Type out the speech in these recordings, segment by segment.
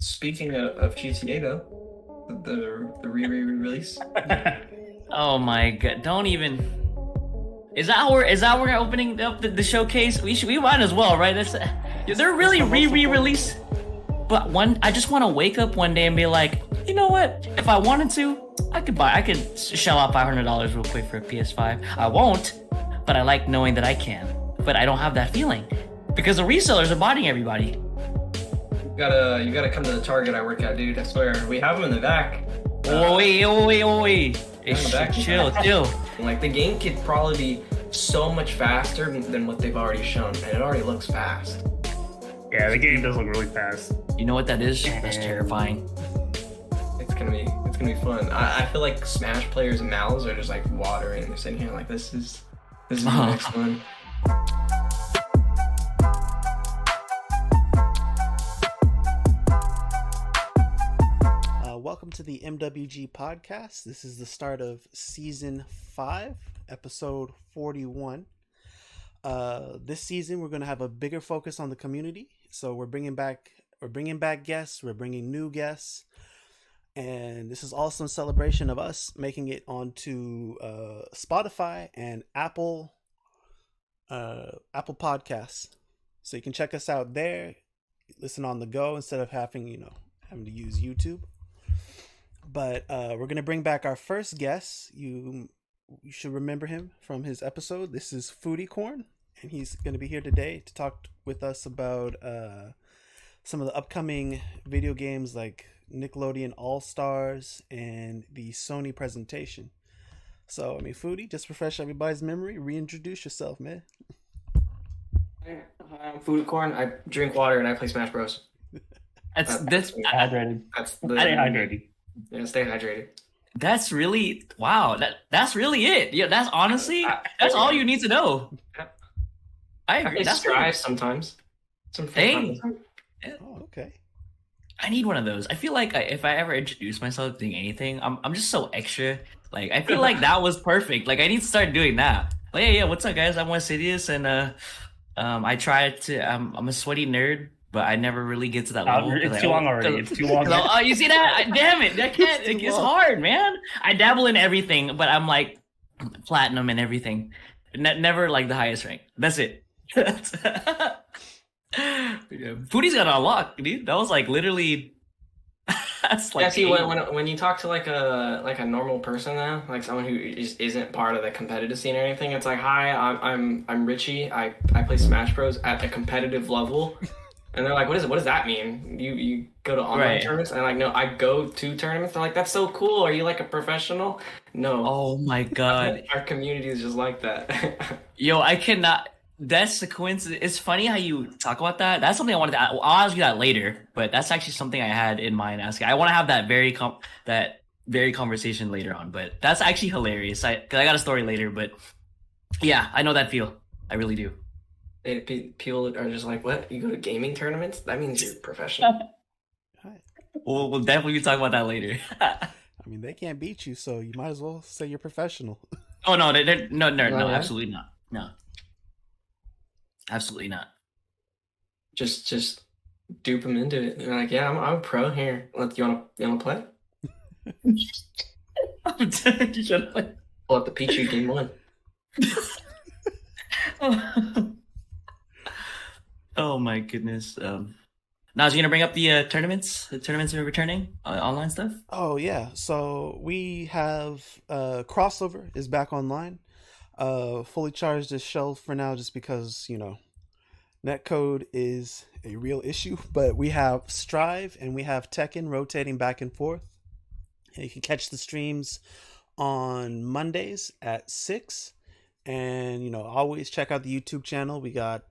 Speaking of GTA though, the re-release. Oh my god! Don't even. Is that we're opening up the showcase? We might as well, right? They're really re-release. But I just want to wake up one day and be like, you know what? If I wanted to, I could shell out $500 real quick for a PS5. I won't, but I like knowing that I can. But I don't have that feeling because the resellers are botting everybody. You gotta come to the Target I work at, dude. I swear, we have them in the back. Oh wait. Chill. Like the game could probably be so much faster than what they've already shown, and it already looks fast. Yeah, the game does look really fast. You know what that is? That's terrifying. It's gonna be fun. I feel like Smash players' mouths are just like watering. They're sitting here like this is the next one. Welcome to the MWG podcast. This is the start of season 5, episode 41. This season we're going to have a bigger focus on the community. So we're bringing back guests, we're bringing new guests, and this is also a celebration of us making it onto Spotify and Apple Podcasts. So you can check us out there, listen on the go instead of having to use YouTube. But we're going to bring back our first guest. You should remember him from his episode. This is FOODICORN, and he's going to be here today to talk with us about some of the upcoming video games like Nickelodeon All Stars and the Sony presentation. So, Foodie, just refresh everybody's memory. Reintroduce yourself, man. Hi, I'm FOODICORN. I drink water and I play Smash Bros. That's Hydrated. That's I ain't hydrated. Yeah, stay hydrated. That's really wow. That's really it. Yeah, that's honestly that's all you need to know. I agree. That's Strive sometimes. Some Hey. Oh, okay. I need one of those. I feel like if I ever introduce myself doing anything, I'm just so extra. Like I feel like that was perfect. Like I need to start doing that. Like yeah, what's up, guys? I'm Westsidious, and I try to. I'm a sweaty nerd, but I never really get to that level. It's too long already. It's too long. Oh, you see that? Damn it! I can't. It's hard, man. I dabble in everything, but I'm like platinum in everything. Never like the highest rank. That's it. Foodie's got a lock, dude. That was like literally. That's like. Yeah, see, when you talk to like a normal person now, like someone who isn't part of the competitive scene or anything, it's like, hi, I'm Richie. I play Smash Bros at a competitive level. And they're like, what is it? What does that mean? You go to online tournaments? And I'm like, no, I go to tournaments. They're like, that's so cool. Are you like a professional? No. Oh my god. Our community is just like that. Yo, I cannot. That's a coincidence. It's funny how you talk about that. That's something I wanted to. I'll ask you that later, but that's actually something I had in mind asking. I want to have that very conversation later on. But that's actually hilarious. Cause I got a story later. But yeah, I know that feel. I really do. People are just like, what? You go to gaming tournaments? That means you're professional. We'll definitely be talking about that later. They can't beat you, so you might as well say you're professional. Oh no, no, absolutely not. No, absolutely not. Just dupe them into it. They're like, yeah, I'm a pro here. You wanna play? Pull up the Pichu game 1. Oh my goodness. Now, is you gonna bring up the tournaments? The tournaments are returning, online stuff. Oh yeah, so we have Crossover is back online. Fully charged is shelved for now, just because netcode is a real issue. But we have Strive and we have Tekken rotating back and forth. And you can catch the streams on Mondays at 6, and always check out the YouTube channel. We got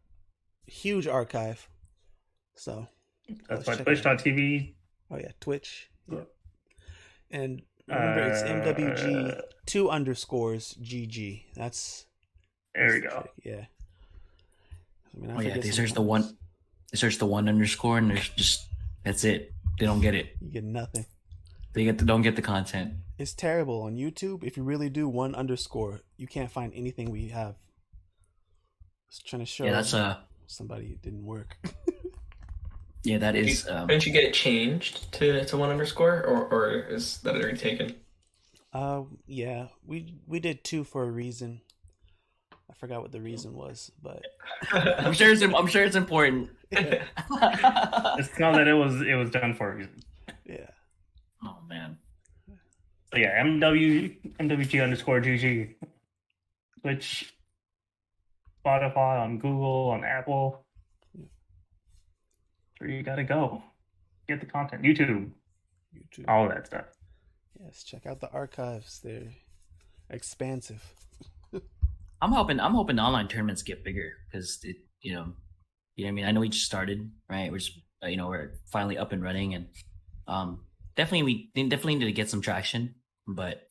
huge archive. So that's by Twitch.tv. Oh yeah, Twitch. Yeah. And remember, it's MWG 2_GG. That's there we go. Yeah. They search the one. They search the 1_ and there's just that's it. They don't get it. You get nothing. They don't get the content. It's terrible on YouTube. If you really do 1_, you can't find anything we have. I was trying to show. Yeah, that's somebody it didn't work. Yeah, that is. Couldn't you get it changed to one underscore, or is that already taken? Yeah, we did two for a reason. I forgot what the reason was, but I'm sure it's important. yeah, It's not that it was done for a reason. yeah. Oh man. So yeah, MWG underscore GG, Twitch, Spotify, on Google, on Apple. Where you gotta go. Get the content. YouTube. All of that stuff. Yes, check out the archives. They're expansive. I'm hoping the online tournaments get bigger because what I mean. I know we just started, right? We're just we're finally up and running, and definitely need to get some traction. But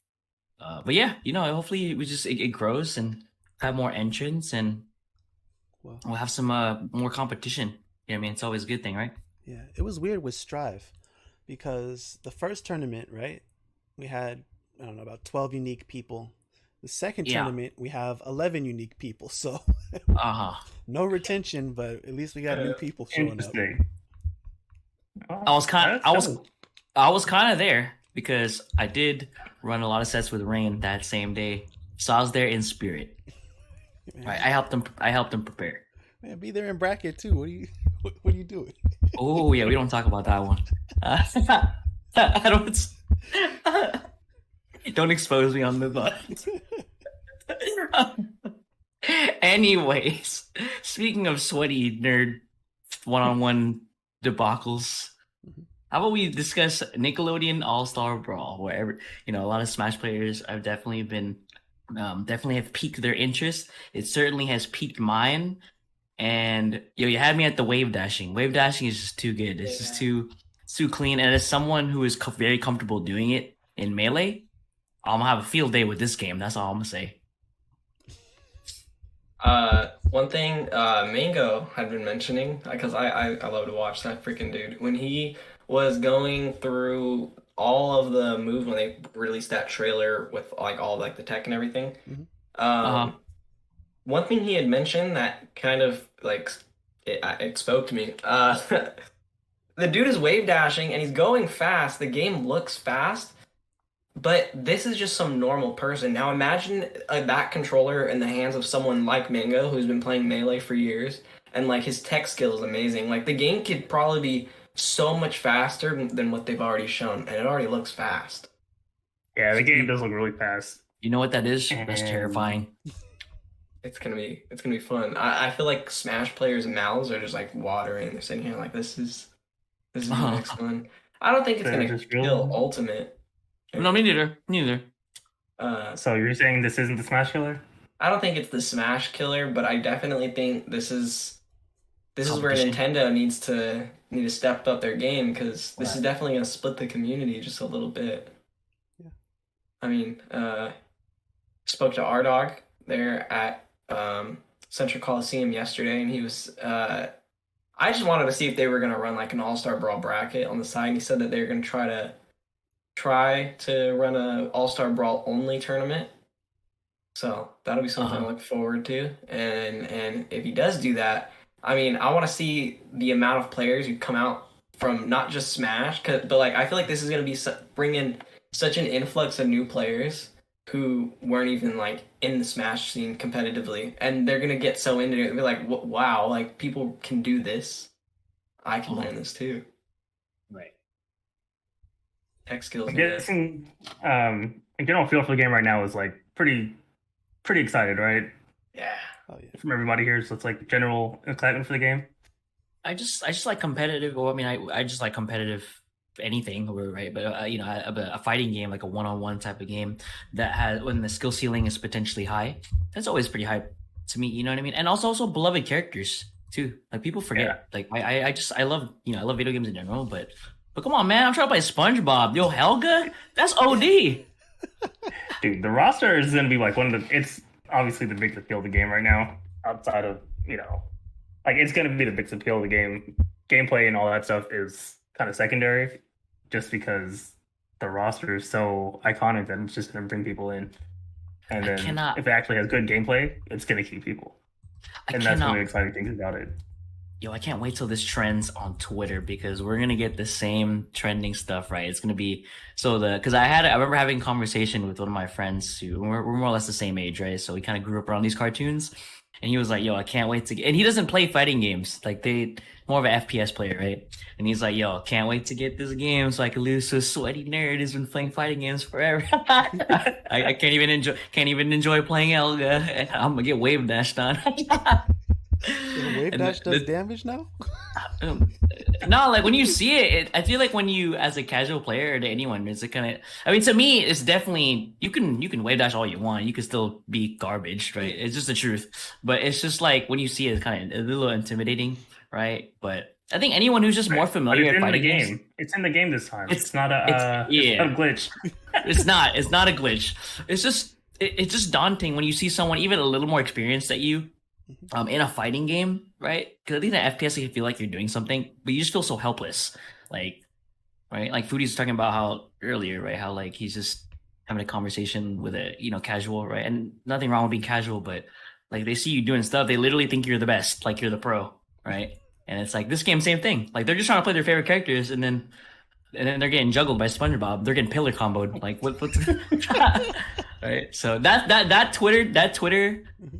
yeah, hopefully it grows and have more entrants, and Well, we'll have some more competition. I mean, it's always a good thing, right? yeah, it was weird with Strive because the first tournament, right? We had, I don't know, about 12 unique people. The second Yeah. tournament, we have 11 unique people. So no retention, but at least we got new people showing up. Interesting. I was kind of there because I did run a lot of sets with Rain that same day, so I was there in spirit. Man, Right, I helped them prepare. man, be there in bracket too. What are you doing? Oh yeah, we don't talk about that one. I don't expose me on the butt. Anyways, speaking of sweaty nerd one-on-one debacles, how about we discuss Nickelodeon All Star Brawl, where a lot of Smash players have definitely been definitely have piqued their interest. It certainly has piqued mine. And you had me at the wave dashing. Wave dashing is just too good. It's just too clean. And as someone who is very comfortable doing it in Melee, I'm gonna have a field day with this game. That's all I'm gonna say. One thing Mango had been mentioning, because I love to watch that freaking dude. When he was going through all of the moves when they released that trailer with like all like the tech and everything, one thing he had mentioned that kind of like it spoke to me. The dude is wave dashing and he's going fast. The game looks fast, but this is just some normal person. Now imagine that controller in the hands of someone like Mango, who's been playing Melee for years, and like his tech skill is amazing. Like the game could probably be so much faster than what they've already shown, and it already looks fast. Yeah, the game does look really fast. You know what that is? That's terrifying. It's gonna be fun. I feel like Smash players' mouths are just like watering. They're sitting here like this is the next one. I don't think it's They're gonna just kill real- Ultimate. No, me neither. So you're saying this isn't the Smash Killer? I don't think it's the Smash killer, but I definitely think this is where Competition. Nintendo needs to step up their game, because this is definitely gonna split the community just a little bit. Yeah. I mean, spoke to Ardog there at Central Coliseum yesterday, and he was I just wanted to see if they were gonna run like an All-Star Brawl bracket on the side, and he said that they're gonna try to run a All-Star Brawl only tournament. So that'll be something to look forward to. And if he does do that, I mean, I want to see the amount of players who come out from not just Smash, but like I feel like this is gonna be bring in such an influx of new players who weren't even like in the Smash scene competitively, and they're gonna get so into it and be like, wow, like people can do this. I can learn this too. Right. Tech skills. I'm guessing general feel for the game right now is like pretty excited, right? Yeah. Oh yeah. From everybody here, so it's like general excitement for the game. I just like competitive. Well, I mean, I just like competitive anything, right? But a fighting game, like a one-on-one type of game that has when the skill ceiling is potentially high, that's always pretty high to me. You know what I mean? And also beloved characters too. Like people forget. Like I love video games in general, but come on, man, I'm trying to play SpongeBob. Yo, Helga, that's OD. Dude, the roster is gonna be like it's obviously the biggest appeal of the game right now, outside of like it's gonna be the biggest appeal of the game. Gameplay and all that stuff is kind of secondary, just because the roster is so iconic that it's just gonna bring people in. And then if it actually has good gameplay, it's gonna keep people. And that's one of the exciting things about it. yo, I can't wait till this trends on Twitter because we're gonna get the same trending stuff, right? It's gonna be because I remember having a conversation with one of my friends who we're more or less the same age, right? So we kind of grew up around these cartoons, and he was like, "Yo, I can't wait to get." And he doesn't play fighting games, like they more of an FPS player, right? And he's like, "Yo, can't wait to get this game so I can lose to a sweaty nerd who's been playing fighting games forever." I can't even enjoy playing Elga, and I'm gonna get wave dashed on. Wave dash does damage now? No, like when you see it, I feel like when you, as a casual player to anyone, it's a kind of. I mean, to me, it's definitely you can wave dash all you want. You can still be garbage, right? It's just the truth. But it's just like when you see it, it's kind of a little intimidating, right? But I think anyone who's just more familiar with fighting game. games, it's in the game this time. It's not a glitch. It's not a glitch. It's just daunting when you see someone even a little more experienced at you. In a fighting game, right? Because at least in FPS, you feel like you're doing something, but you just feel so helpless. Like, right? Like Foodie's talking about how earlier, right? How like he's just having a conversation with a casual, right? And nothing wrong with being casual, but like they see you doing stuff, they literally think you're the best, like you're the pro, right? And it's like this game, same thing. Like they're just trying to play their favorite characters, and then they're getting juggled by SpongeBob. They're getting pillar comboed. Like what's right? So that Twitter,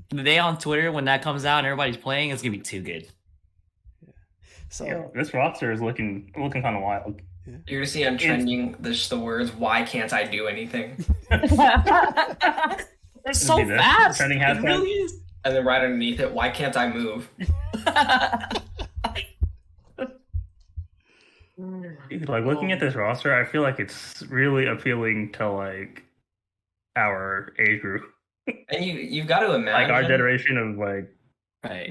the day on Twitter when that comes out and everybody's playing, it's gonna be too good. So this roster is looking kind of wild. You're gonna see on trending the words "Why can't I do anything?" They're so fast. Trending it really is. And then right underneath it, "Why can't I move?" Like looking at this roster, I feel like it's really appealing to like our age group. And you've got to imagine like our generation of like, right?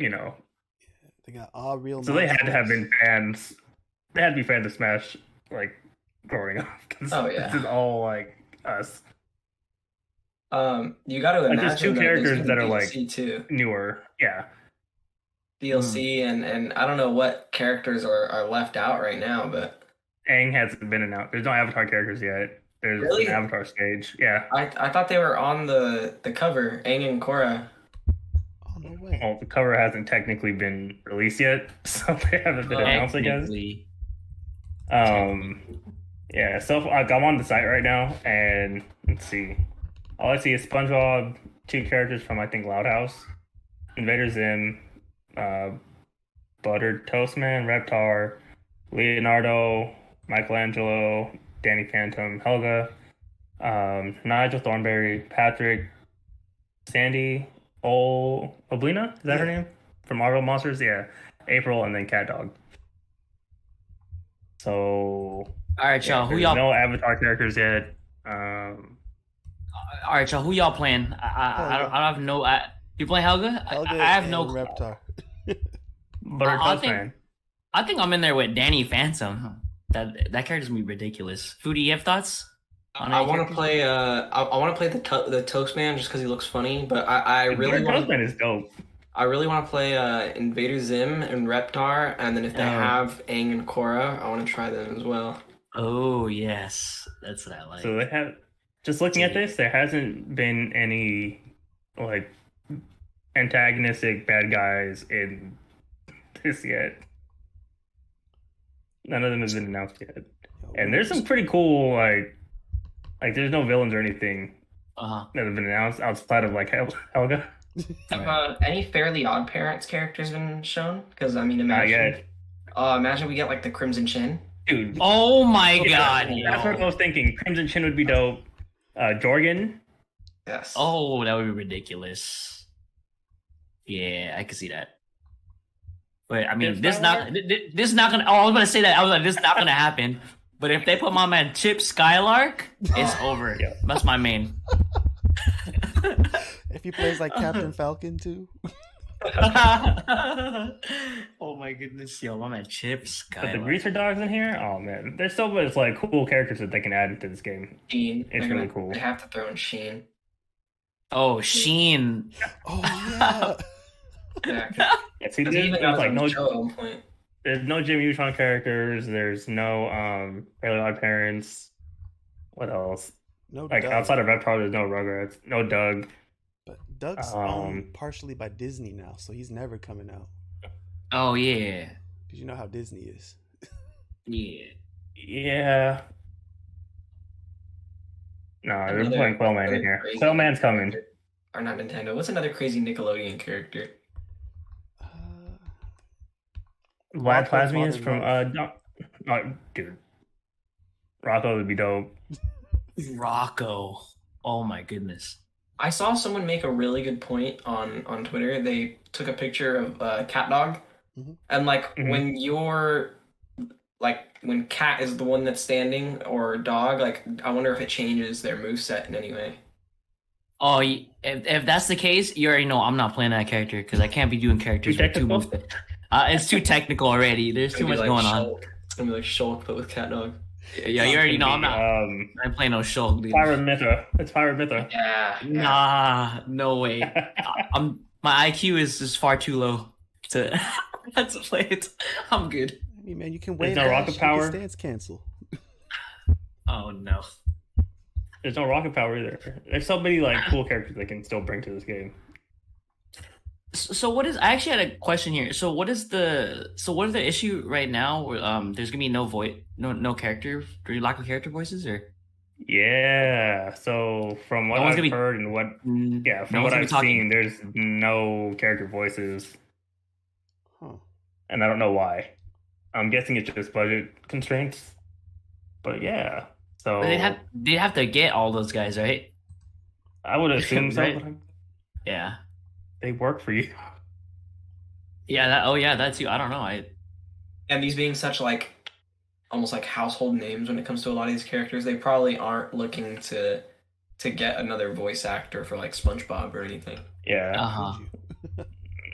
They got all real. So they had to have been fans. They had to be fans of Smash, like growing up. Oh yeah, this is all like us. You got to imagine. Like, there's two characters that are DLC like too. newer. Yeah. DLC and I don't know what characters are left out right now, but Aang hasn't been announced. There's no Avatar characters yet. There's really? an Avatar stage. Yeah. I thought they were on the cover, Aang and Korra. Oh no way. Well, the cover hasn't technically been released yet, so they haven't been announced, I guess. Yeah, so I'm on the site right now, and let's see. All I see is SpongeBob, two characters from I think Loud House, Invader Zim, Buttered Toastman, Reptar, Leonardo, Michelangelo, Danny Phantom, Helga, Nigel Thornberry, Patrick, Sandy, Oblina, is that her name? From Marvel Monsters? Yeah. April, and then Cat Dog. So, all right, y'all. Who there's y'all? No Avatar characters yet. All right, y'all. Who y'all playing? I don't have no. You playing Helga? Helga I have and no. Reptar. Buttered Toastman. I think I'm in there with Danny Phantom. That character's gonna be ridiculous. Foodie, you have thoughts? I want to play. I want to play the Toastman just because he looks funny. But I really want. Toastman is dope. I really want to play Invader Zim and Reptar, and then if they have Aang and Korra, I want to try them as well. Oh yes, that's what I like. So they have. Just looking at this, there hasn't been any like antagonistic bad guys in this yet. None of them have been announced yet. And there's some pretty cool like there's no villains or anything that have been announced outside of like Helga. Have any Fairly Odd Parents characters been shown? Because I mean, imagine we get like the Crimson Chin. Dude. Oh my god. That's what I was thinking. Crimson Chin would be dope. Jorgen. Yes. Oh, that would be ridiculous. Yeah, I could see that. But I mean, this not gonna. Oh, I was gonna say that. I was like, this is not gonna happen. But if they put my man Chip Skylark, it's over. Yeah. That's my main. If he plays like Captain Falcon too. Oh my goodness, yo, my man Chip Skylark. But the Greaser Dogs in here, oh man, there's so much like cool characters that they can add into this game. Sheen. It's really cool. They have to throw in Sheen. Oh, Sheen. Oh yeah. Yeah, See, there's like no there's no Jimmy Neutron characters. There's no Fairly Odd Parents. What else? No like Doug. Outside of Reptar, there's no Rugrats, no Doug. But Doug's owned partially by Disney now, so he's never coming out. Oh yeah, Because you know how Disney is. yeah. Yeah. No, they're Another, playing Quellman in another here. crazy Quellman's coming. character. Or not Nintendo. What's another crazy Nickelodeon character? Vlad Rocco's Plasmius Modern from Life. dude. Rocco would be dope. Rocco. Oh my goodness. I saw someone make a really good point on Twitter. They took a picture of Cat Dog, Mhm. and like Mhm. when you're like when Cat is the one that's standing or Dog, like I wonder if it changes their moveset in any way. Oh, if that's the case, you already know I'm not playing that character because I can't be doing characters with two technical? moves. It's too technical already. There's It's too gonna much be like going on. Shulk. It's gonna be like Shulk but with Cat Dog. Yeah, you already know I'm not. Um, I'm playing no Shulk, dude. Pyramithra. It's Pyramithra. Yeah. Nah, no way. My IQ is just far too low to to play it. I'm good. I mean, man, you can wave no dash, rocket you can power. stance cancel. Oh no. There's no rocket power either. There's so many like cool characters they can still bring to this game. So what is? I actually had a question here. So what is the issue right now? Where there's gonna be no character, or lack of character voices, or Yeah. So from what No one's I've gonna be- heard and what no from one's what gonna be I've talking. seen, there's no character voices, Huh. and I don't know why. I'm guessing it's just budget constraints. But yeah. So But they'd have to get all those guys, right? I would assume so. Right. But Yeah. they work for you. Yeah. That's you. I don't know. And these being such like almost like household names when it comes to a lot of these characters, they probably aren't looking to get another voice actor for like SpongeBob or anything. Yeah. Uh-huh. Would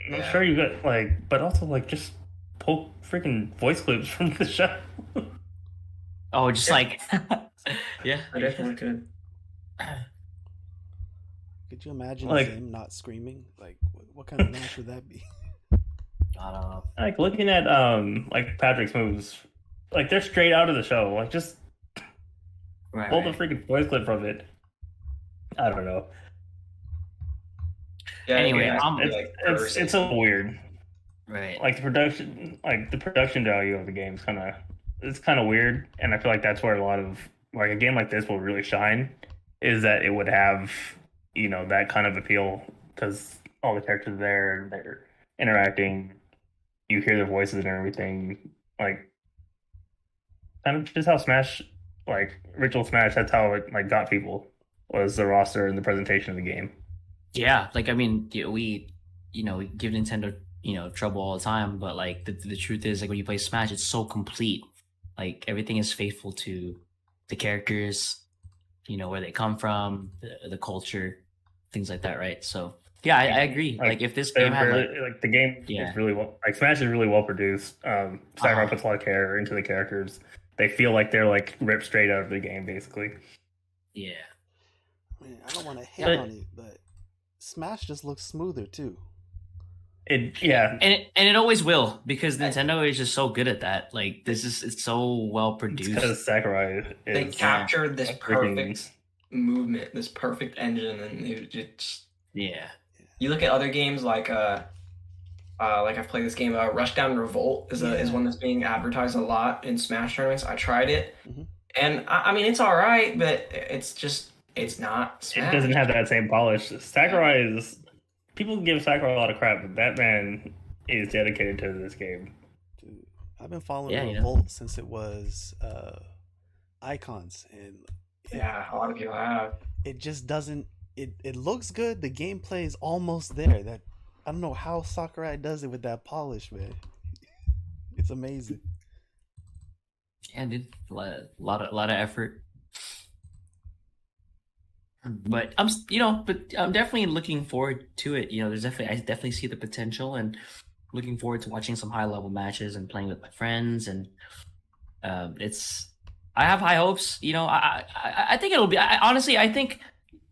you? I'm sure you got like, but also like just pull freaking voice clips from the show. Oh, just like yeah. I definitely could. Could you imagine Like- him not screaming? Like, what kind of match would that be? I don't know. Like looking at like Patrick's moves, like they're straight out of the show. Like just Right. pull the freaking voice clip from it. I don't know. Yeah, Anyway, it has to be, It's like, it's a weird. Right. Like the production value of the game is kind of weird, and I feel like that's where a lot of like a game like this will really shine, is that it would have that kind of appeal because all the characters there, they're interacting, you hear their voices and everything, like kind of just how Smash, like Ritual Smash, that's how it like got people, was the roster and the presentation of the game. Yeah, like I mean, we give Nintendo trouble all the time, but like the truth is, like when you play Smash, it's so complete. Like everything is faithful to the characters, where they come from, the culture, things like that, right? So yeah, I agree. Like if this game had the game Yeah. is really well, like Smash is really well produced. Sakurai puts a lot of care into the characters. They feel like they're like ripped straight out of the game, basically. yeah. Man, I don't want to hate But- on it, but Smash just looks smoother too. And it always will, because Nintendo is just so good at that. Like it's so well produced. because Sakurai is They captured this freaking- perfect movement, this perfect engine, and it just. Yeah. You look at other games like I've played this game. Rushdown Revolt is one that's being advertised a lot in Smash tournaments. I tried it, Mhm. and I mean it's all right, but it's not Smash. It doesn't have that same polish. Sakurai is. People give Sakurai a lot of crap, but that man is dedicated to this game. Dude, I've been following Yeah, Revolt since it was Icons, and Yeah, a lot of people have. it just doesn't. It looks good. The gameplay is almost there. That I don't know how Sakurai does it with that polish, man. It's amazing. Yeah, dude. A lot of effort. But I'm definitely looking forward to it. I definitely see the potential, and looking forward to watching some high level matches and playing with my friends. And I have high hopes. I think it'll be. Honestly, I think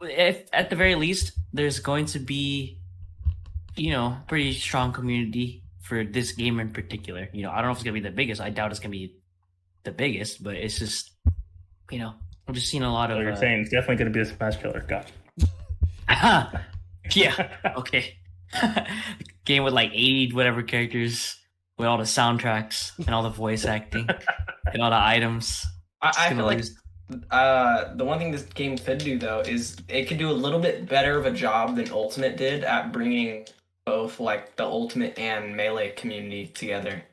if at the very least there's going to be, pretty strong community for this game in particular. I don't know if it's gonna be the biggest. I doubt it's gonna be the biggest, but it's just, I'm just seeing a lot So of. you're saying it's definitely going to be a Smash killer. Gotcha. Yeah. Okay. Game with like 80 whatever characters. with all the soundtracks and all the voice acting and all the items. I feel like the one thing this game could do though is it could do a little bit better of a job than Ultimate did at bringing both like the Ultimate and Melee community together.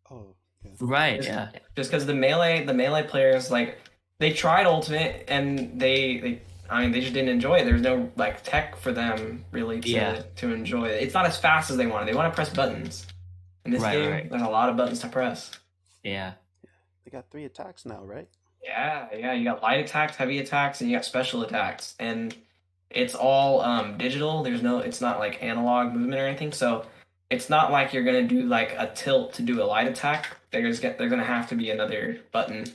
Oh, yeah. Right, yeah. Just because the Melee players, like, they tried Ultimate and they just didn't enjoy it. There's no like tech for them really to enjoy it. It's not as fast as they want. They want to press buttons. In this game, there's a lot of buttons to press. Yeah. They got 3 attacks now, right? Yeah. You got light attacks, heavy attacks, and you got special attacks, and it's all digital. It's not like analog movement or anything. So it's not like you're gonna do like a tilt to do a light attack. There's gonna have to be another button.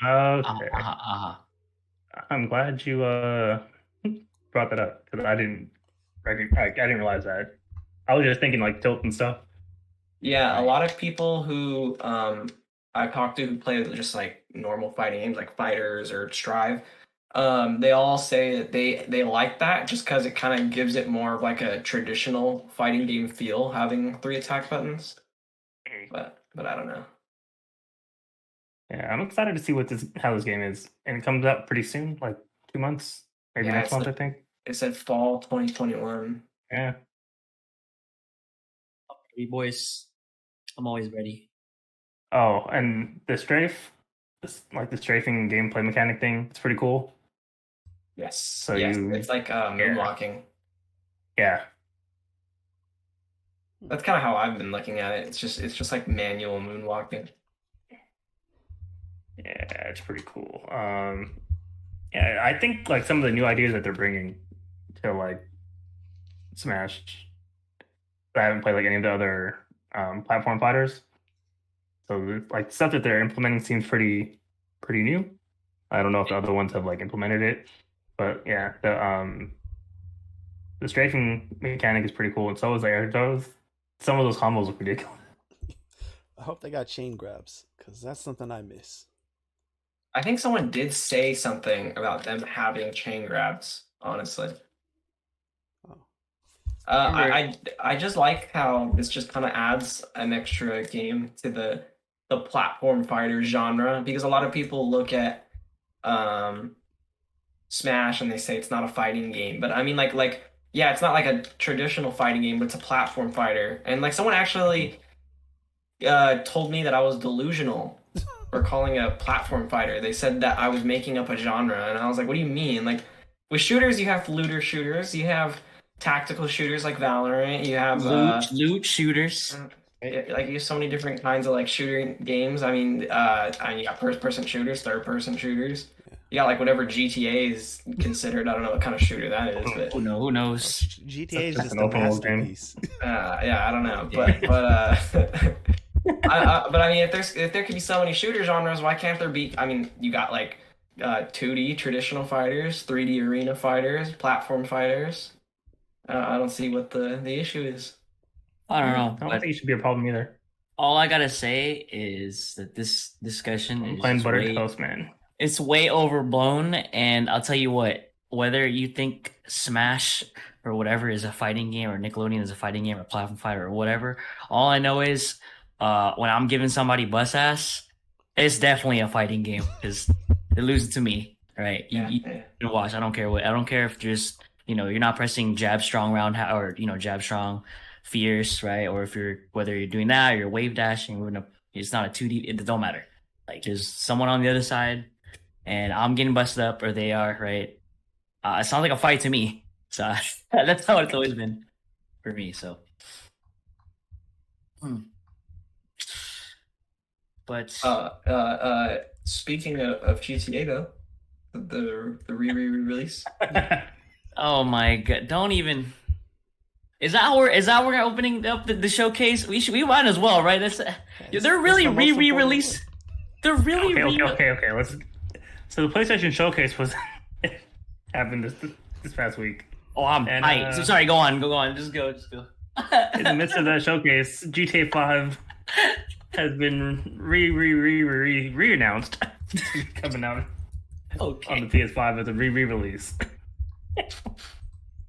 Okay. I'm glad you brought that up because I didn't realize that. I was just thinking like tilt and stuff. Yeah, a lot of people who I've talked to who play just like normal fighting games like Fighters or Strive, they all say that they like that just because it kind of gives it more of like a traditional fighting game feel having 3 attack buttons. But I don't know. Yeah, I'm excited to see how this game is, and it comes out pretty soon, like 2 months, maybe next month, I think. It said fall 2021. Yeah. Ready, boys. I'm always ready. Oh, and the the strafing gameplay mechanic thing, it's pretty cool. Yes. So it's like moonwalking. Yeah. That's kind of how I've been looking at it. It's just like manual moonwalking. Yeah, it's pretty cool. Yeah, I think like some of the new ideas that they're bringing to like Smash, I haven't played like any of the other platform fighters. So like stuff that they're implementing seems pretty new. I don't know if the other ones have like implemented it, but yeah, the strafing mechanic is pretty cool, and so is air throws. Some of those combos look ridiculous. I hope they got chain grabs because that's something I miss. I think someone did say something about them having chain grabs, honestly. Oh. I just like how this just kind of adds an extra game to the platform fighter genre, because a lot of people look at Smash and they say it's not a fighting game, but I mean like yeah, it's not like a traditional fighting game, but it's a platform fighter. And like someone actually told me that I was delusional for calling a platform fighter. They said that I was making up a genre, and I was like, what do you mean? Like with shooters, you have looter shooters, you have tactical shooters like Valorant, you have loot shooters. Like you have so many different kinds of like shooter games. I mean, you got first-person shooters, third-person shooters. You got like whatever GTA is considered. I don't know what kind of shooter that is, but who knows? GTA is just a masterpiece. Yeah, I don't know, but but I mean, if there could be so many shooter genres, why can't there be? I mean, you got like 2D traditional fighters, 3D arena fighters, platform fighters. I don't see what the issue is. I don't know. I don't think it should be a problem either. All I gotta say is that this discussion is playing butter toast, man. It's way overblown, and I'll tell you what. Whether you think Smash or whatever is a fighting game, or Nickelodeon is a fighting game, or platform fighter, or whatever, all I know is when I'm giving somebody bus ass, it's definitely a fighting game because they're losing to me, right? You watch. I don't care what. I don't care if just you're not pressing jab strong round or jab strong fierce, right? Or if whether you're doing that or you're wave dashing, it's not a 2D. It don't matter. Like there's someone on the other side, and I'm getting busted up, or they are, right? It sounds like a fight to me. So that's how it's always been for me. So, but speaking of GTA though, the re-release. Oh my god! Don't even. Is that we're opening up the showcase? We might as well, right? They're really re-release. They're really okay. So the PlayStation Showcase was happened this past week. Oh, so sorry. Go on. Just go. In the midst of that showcase, GTA 5 has been re-announced coming out on the PS5 as a re-release.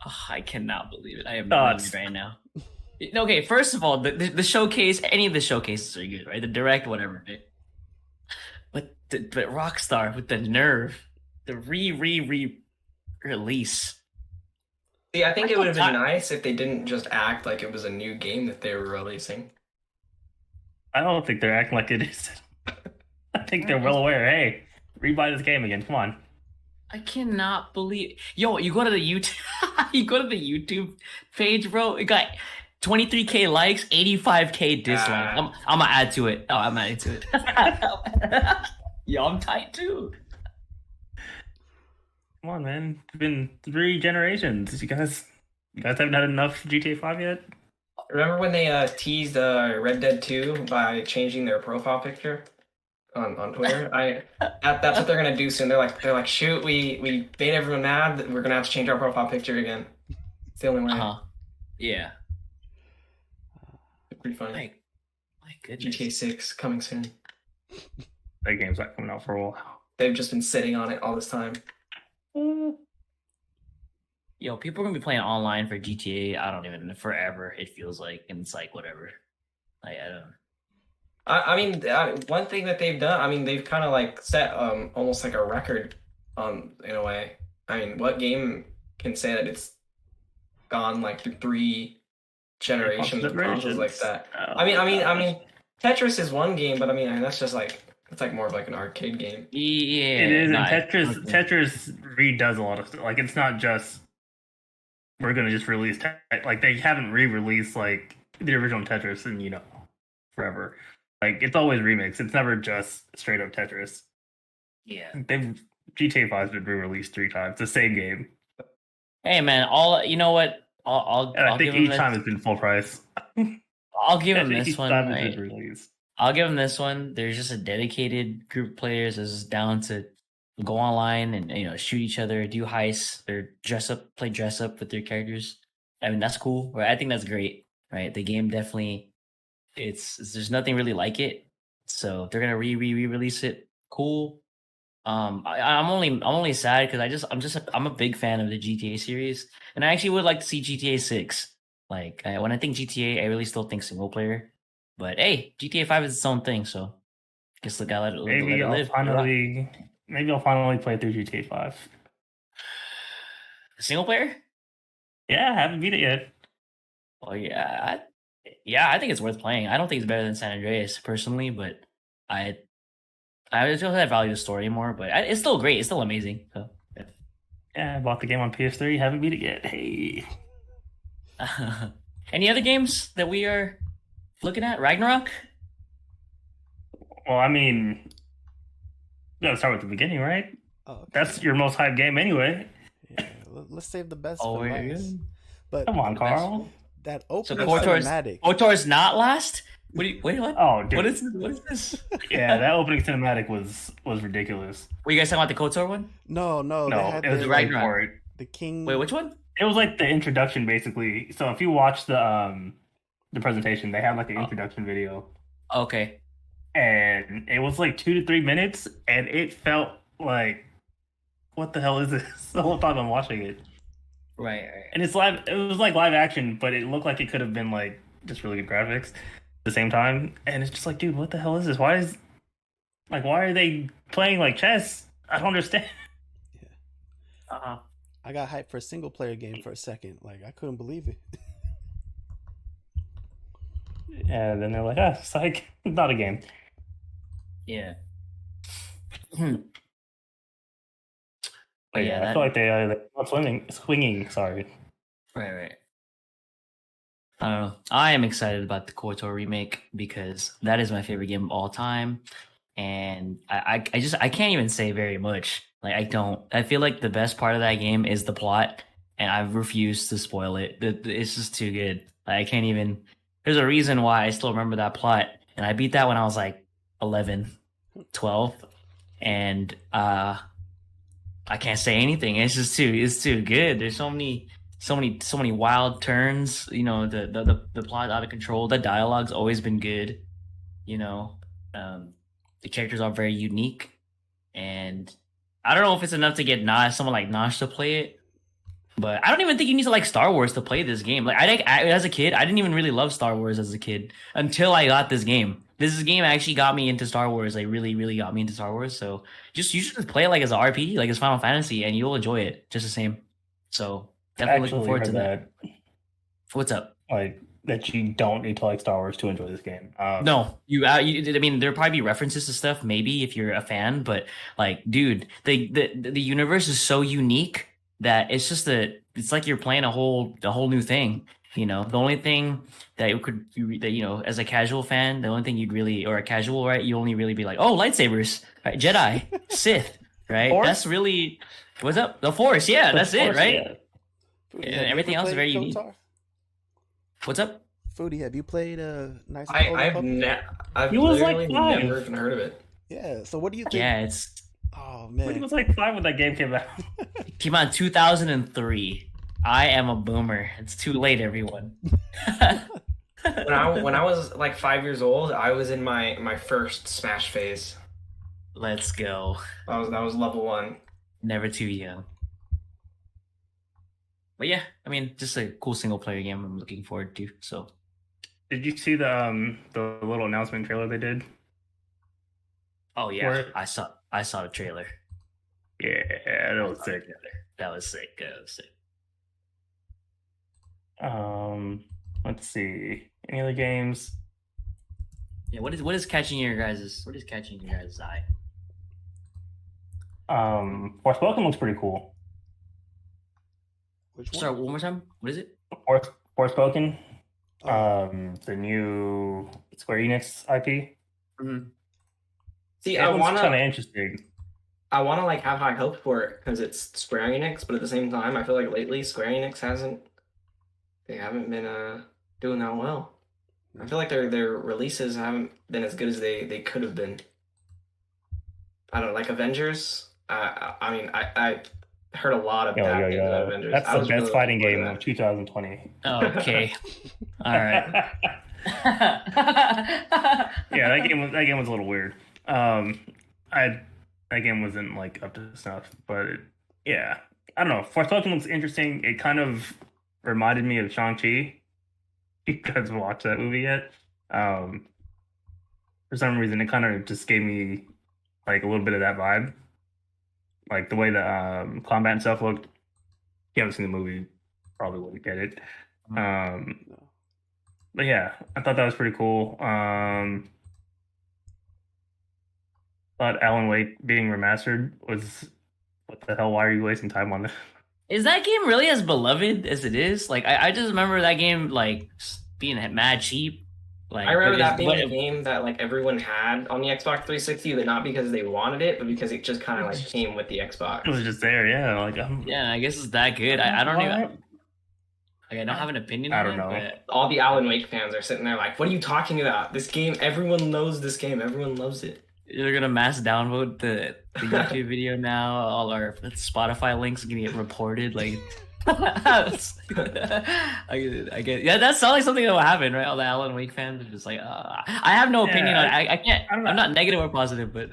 Oh, I cannot believe it. I am not right now. Okay, first of all, the showcase, any of the showcases are good, right? The direct, whatever. Right? But Rockstar with the nerve, the release. See, I think it would have been I- nice if they didn't just act like it was a new game that they were releasing. I don't think they're acting like it is. I think they're well aware. Hey, rebuy this game again. Come on. I cannot believe, yo, you go to the YouTube, you go to the YouTube page, bro. It got 23K likes, 85K dislikes. I'm gonna add to it. Oh, I'm adding to it. Yo, I'm tight too. Come on, man. It's been 3 generations. You guys haven't had enough GTA 5 yet? Remember when they teased Red Dead 2 by changing their profile picture on Twitter? That's what they're gonna do soon. They're like, shoot, we made everyone mad. We're gonna have to change our profile picture again. It's the only way. Yeah. Pretty funny. My goodness. GTA 6 coming soon. That game's not coming out for a while. They've just been sitting on it all this time. Yo, people are gonna be playing online for GTA. I don't even forever. It feels like, and it's like whatever. Like I don't. I mean, one thing that they've done. I mean, they've kind of like set almost like a record in a way. I mean, what game can say that it's gone like through 3 generations of consoles like that? I mean, Tetris is one game, but I mean that's just like it's like more of like an arcade game. Yeah, it is. And Tetris redoes a lot of stuff. Like it's not just we're gonna just release like they haven't re-released like the original Tetris in forever. Like it's always remixed. It's never just straight up Tetris. Yeah, GTA 5's been re-released 3 times. The same game. Hey man, you know what? I think each time it's been full price. I'll give him this one. Right? I'll give him this one. There's just a dedicated group of players that's down to go online and shoot each other, do heists, or play dress up with their characters. I mean that's cool. Right? I think that's great. Right? The game definitely. There's nothing really like it. So if they're gonna re-release it, cool. I'm only sad because I'm a big fan of the GTA series, and I actually would like to see GTA 6. Like when I think GTA, I really still think single player. But hey, GTA 5 is its own thing, so I guess gotta let it live. Maybe I'll finally play through GTA 5. Single player? Yeah, I haven't beat it yet. Oh yeah, I think it's worth playing. I don't think it's better than San Andreas personally, but I just value the story more. But it's still great. It's still amazing. So yeah, I bought the game on PS3. Haven't beat it yet. Hey. Any other games that we are looking at? Ragnarok? Well, I mean, you gotta start with the beginning, right? Oh, okay. That's your most hyped game anyway. Yeah, let's save the best for last. But come on, Carl. That opening cinematic. KOTOR's not last? Wait, what? Oh, dude. What is this? Yeah, that opening cinematic was ridiculous. Were you guys talking about the KOTOR one? No. It was the Ragnarok. The king. Wait, which one? It was like the introduction, basically. So if you watch the presentation, they had like an introduction video. Okay. And it was like 2 to 3 minutes, and it felt like, what the hell is this? The whole time I'm watching it. Right. And it's live. It was like live action, but it looked like it could have been like just really good graphics at the same time. And it's just like, dude, what the hell is this? Why are they playing like chess? I don't understand. Yeah. I got hyped for a single player game for a second. Like I couldn't believe it. And then they're like, it's like not a game. Yeah. But yeah, I feel like they're not swinging. Sorry. Right. I don't know. I am excited about the KOTOR remake because that is my favorite game of all time, and I can't even say very much. Like I feel like the best part of that game is the plot, and I refuse to spoil it. It's just too good. Like, I can't even. There's a reason why I still remember that plot, and I beat that when I was like 11, 12, and I can't say anything. It's too good. There's so many wild turns. The plot out of control. The dialogue's always been good. The characters are very unique, and I don't know if it's enough to get someone like Nash to play it, But I don't even think you need to like Star Wars to play this game. Like as a kid, I didn't even really love Star Wars as a kid until I got this game. This game actually got me into Star Wars. Like really, really got me into Star Wars. So you should just play it like as an RPG, like as Final Fantasy, and you'll enjoy it just the same. So definitely looking forward to that. What's up? Like that you don't need to like Star Wars to enjoy this game. No, I mean, there'll probably be references to stuff, maybe if you're a fan, but like, dude, the universe is so unique that it's like you're playing a whole new thing. You know, the only thing that as a casual fan, the only thing you'd really, or a casual, right, you only really be like, oh, lightsabers, right, Jedi, Sith, right? Force? That's really what's up. The Force, yeah, that's it, right? Foodie, Yeah, have you everything ever else is played very unique. KOTOR? What's up? Foodie, have you played Nice? I've He was like literally 5. never even heard of it. Yeah. So what do you think? Yeah, it's Oh He man. was like 5 when that game came out. came out in 2003. I am a boomer. It's too late, everyone. When I was like 5 years old, I was in my first Smash phase. Let's go. That was level 1. Never too young. But yeah, I mean, just a cool single player game I'm looking forward to. So Did you see the little announcement trailer they did? oh yeah, Where- I saw the trailer. Yeah, that was sick. That was sick. That was sick. Let's see. Any other games? Yeah, what is catching your guys' eye? Forspoken looks pretty cool. Which one? Sorry, one more time. What is it? Forspoken, Oh, the new Square Enix IP. Mm-hmm. See, It I looks kind of wanna interesting. like have high hopes for it because it's Square Enix, but at the same time, I feel like lately Square Enix haven't been doing that well. I feel like their releases haven't been as good as they could have been. I don't know, like Avengers. I mean, I heard a lot of bad things about Avengers. That's I the was best really fighting looking game forward of 2020. Okay. All right. Yeah, that game was a little weird. That game wasn't like up to snuff, but yeah, I don't know. Forspoken looks interesting. It kind of reminded me of Shang-Chi. You guys watched that movie yet? For some reason, it kind of just gave me like a little bit of that vibe, like the way the combat and stuff looked. If you haven't seen the movie, probably wouldn't get it. no. But yeah, I thought that was pretty cool. Thought Alan Wake being remastered was what the hell? Why are you wasting time on this? Is that game really as beloved as it is? Like, I just remember that game like being mad cheap. Like, I remember but that being but a game that like everyone had on the Xbox 360, but not because they wanted it, but because it just kind of like came with the Xbox. It was just there, yeah. Like, yeah, I guess it's that good. I don't even. Like, I don't have an opinion I on don't it, know. but All the Alan Wake fans are sitting there like, "What are you talking about? This game, everyone knows this game. Everyone loves it." they're gonna mass download the YouTube video now. All our Spotify links are gonna get reported. Like, I get. Yeah, that sounds like something that will happen, right? All the Alan Wake fans are just like, I have no opinion on it. I can't. I don't know. I'm not negative or positive, but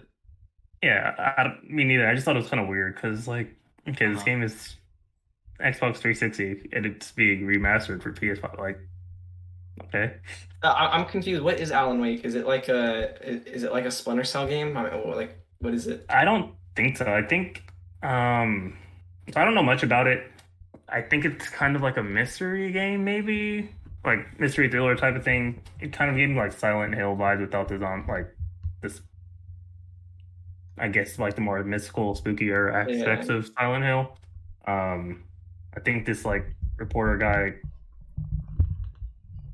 yeah, me neither. I just thought it was kind of weird because, like, okay, this Uh-huh. game is Xbox 360 and it's being remastered for PS5. Like, okay, I'm confused. What is Alan Wake? Is it like a Splinter Cell game? I mean, like, what is it? I don't think so. I think, so I don't know much about it. I think it's kind of like a mystery game, maybe like mystery thriller type of thing. It kind of gave me like Silent Hill vibes without this this. I guess like the more mystical, spookier aspects Yeah. of Silent Hill. I think this like reporter guy,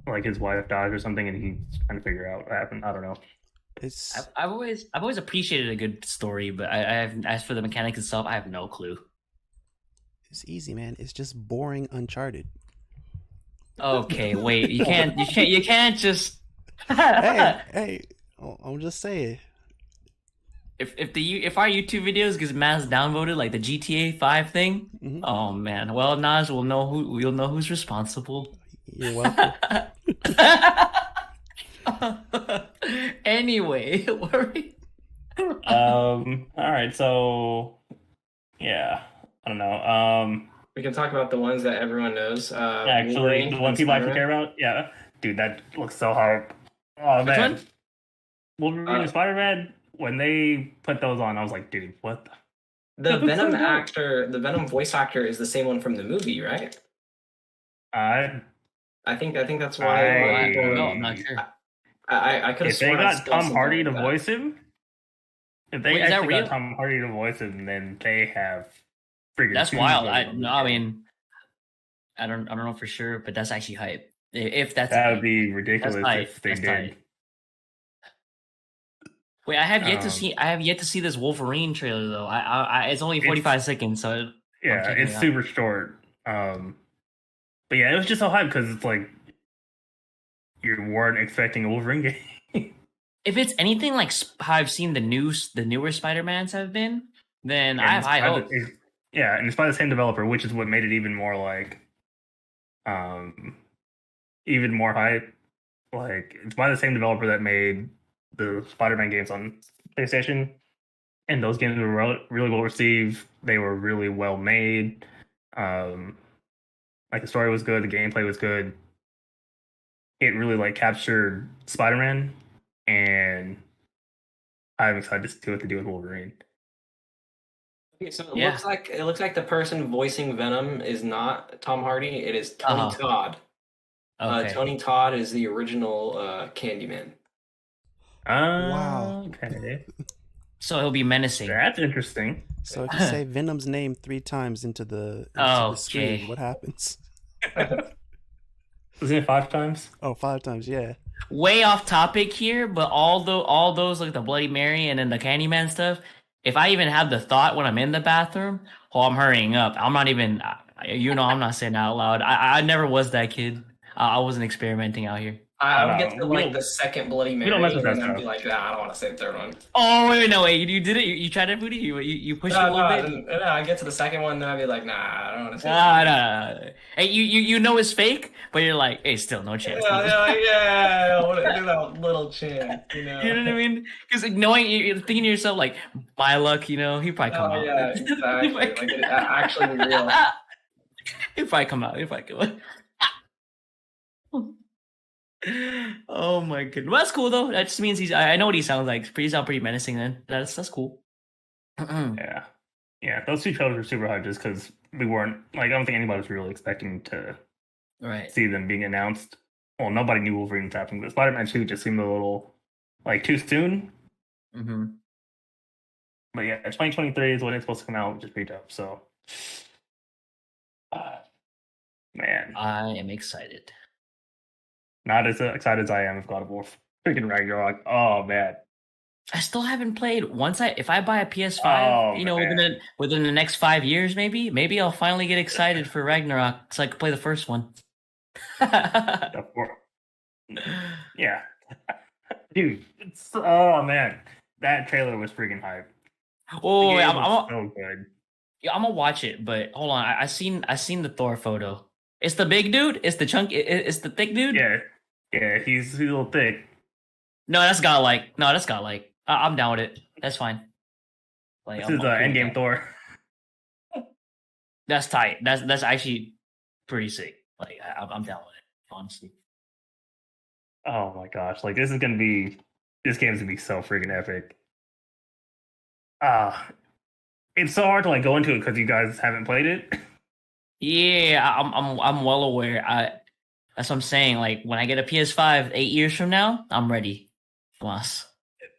like his wife dies or something, and he's trying to figure out what happened. I don't know. It's I've always appreciated a good story, but I have, as for the mechanics itself, I have no clue. it's easy, man. It's just boring Uncharted. Okay, wait, you can't just. hey, I'm just saying. If our YouTube videos gets mass downvoted like the GTA 5 thing, Mhm. oh man, well Nas will know you'll know who's responsible. You're welcome. Anyway, worry. All right, so yeah, I don't know. We can talk about the ones that everyone knows. Actually, Wolverine the one and people actually Spider-Man. care about. Yeah, dude, that looks so hype. Oh Which man, one? Wolverine and Spider-Man. When they put those on, I was like, dude, what? The That looks Venom so dope. actor, the Venom voice actor, is the same one from the movie, right? I, I think that's why Oh, why I don't know. I'm people. not sure. I could have if they sworn I got saw Tom something Hardy like to that. voice him, if they Wait, is that actually got real? Tom Hardy to voice him, then they have freaking That's huge wild. movies on No, this I game. mean, I don't know for sure, but that's actually hype. If that's a That would thing, be that's ridiculous tight. if they That's did. tight. Wait, I have yet to Um, see. I have yet to see this Wolverine trailer though. It's only 45 seconds, so I'm yeah, checking it's it out. super short. But yeah, it was just so hype because it's like you weren't expecting a Wolverine game. If it's anything like how I've seen the newer Spider-Mans have been, then I And have high hopes. yeah, and it's by the same developer, which is what made it even more like, even more hype. Like it's by the same developer that made the Spider-Man games on PlayStation, and those games were really well received. They were really well made. Um, like the story was good, the gameplay was good. It really like captured Spider-Man, and I'm excited to see what they do with Wolverine. Okay, so Yeah. it looks like the person voicing Venom is not Tom Hardy. It is Tony Uh-huh. Todd. Okay. Tony Todd is the original Candyman. Wow. Okay, So he'll be menacing. that's interesting. So if you say Venom's name 3 times into the Okay. screen, what happens? Isn't it 5 times? Oh, 5 times, yeah. Way off topic here, but all those like the Bloody Mary and then the Candyman stuff. If I even have the thought when I'm in the bathroom, oh, I'm hurrying up. I'm not even. I'm not saying out loud. I never was that kid. I wasn't experimenting out here. I would get no, to we like don't- the second Bloody Mary, don't mess with and that then I'd be stuff. like, nah, I don't want to say the third one. Oh wait, you did it. You tried it, Foodie. You pushed it a little bit. No, I get to the second one, then I'd be like, nah, I don't want to say. No. Hey, you know it's fake, but you're like, hey, still no chance. Yeah, I want to do that little chance, you know. You know what I mean? Because knowing you're thinking to yourself like, my luck, he probably come out. Yeah, exactly. Like it actually be real. He'll probably come out. Oh my goodness. Well, that's cool though. That just means I know what he sounds like. He sounds pretty menacing then. That's cool. Yeah, those 2 trailers were super hype just because we weren't like I don't think anybody was really expecting to Right. see them being announced. Well, nobody knew Wolverine was happening, but Spider-Man 2 just seemed a little like too soon. Mm-hmm. But yeah, 2023 is when it's supposed to come out, which is pretty dope. So, man, I am excited. not as excited as I am with God of War. Freaking Ragnarok. Oh man. I still haven't played. If I buy a PS5, Oh, man. within the next 5 years, maybe I'll finally get excited for Ragnarok so I can play the first one. Yeah, dude. Oh man, that trailer was freaking hype. Oh, The wait, game was so good. I'm gonna watch it, but hold on. I seen the Thor photo. It's the big dude. It's the chunk. It's the thick dude. Yeah, he's a little thick. No, that's godlike. I'm down with it. That's fine. Like, This I'm is cool with Endgame that. Thor. That's tight. That's actually pretty sick. Like I'm down with it. Honestly. Oh my gosh, like this game's gonna be so freaking epic. It's so hard to like go into it because you guys haven't played it. Yeah, I'm well aware. That's what I'm saying. Like when I get a PS5 8 years from now, I'm ready. Plus.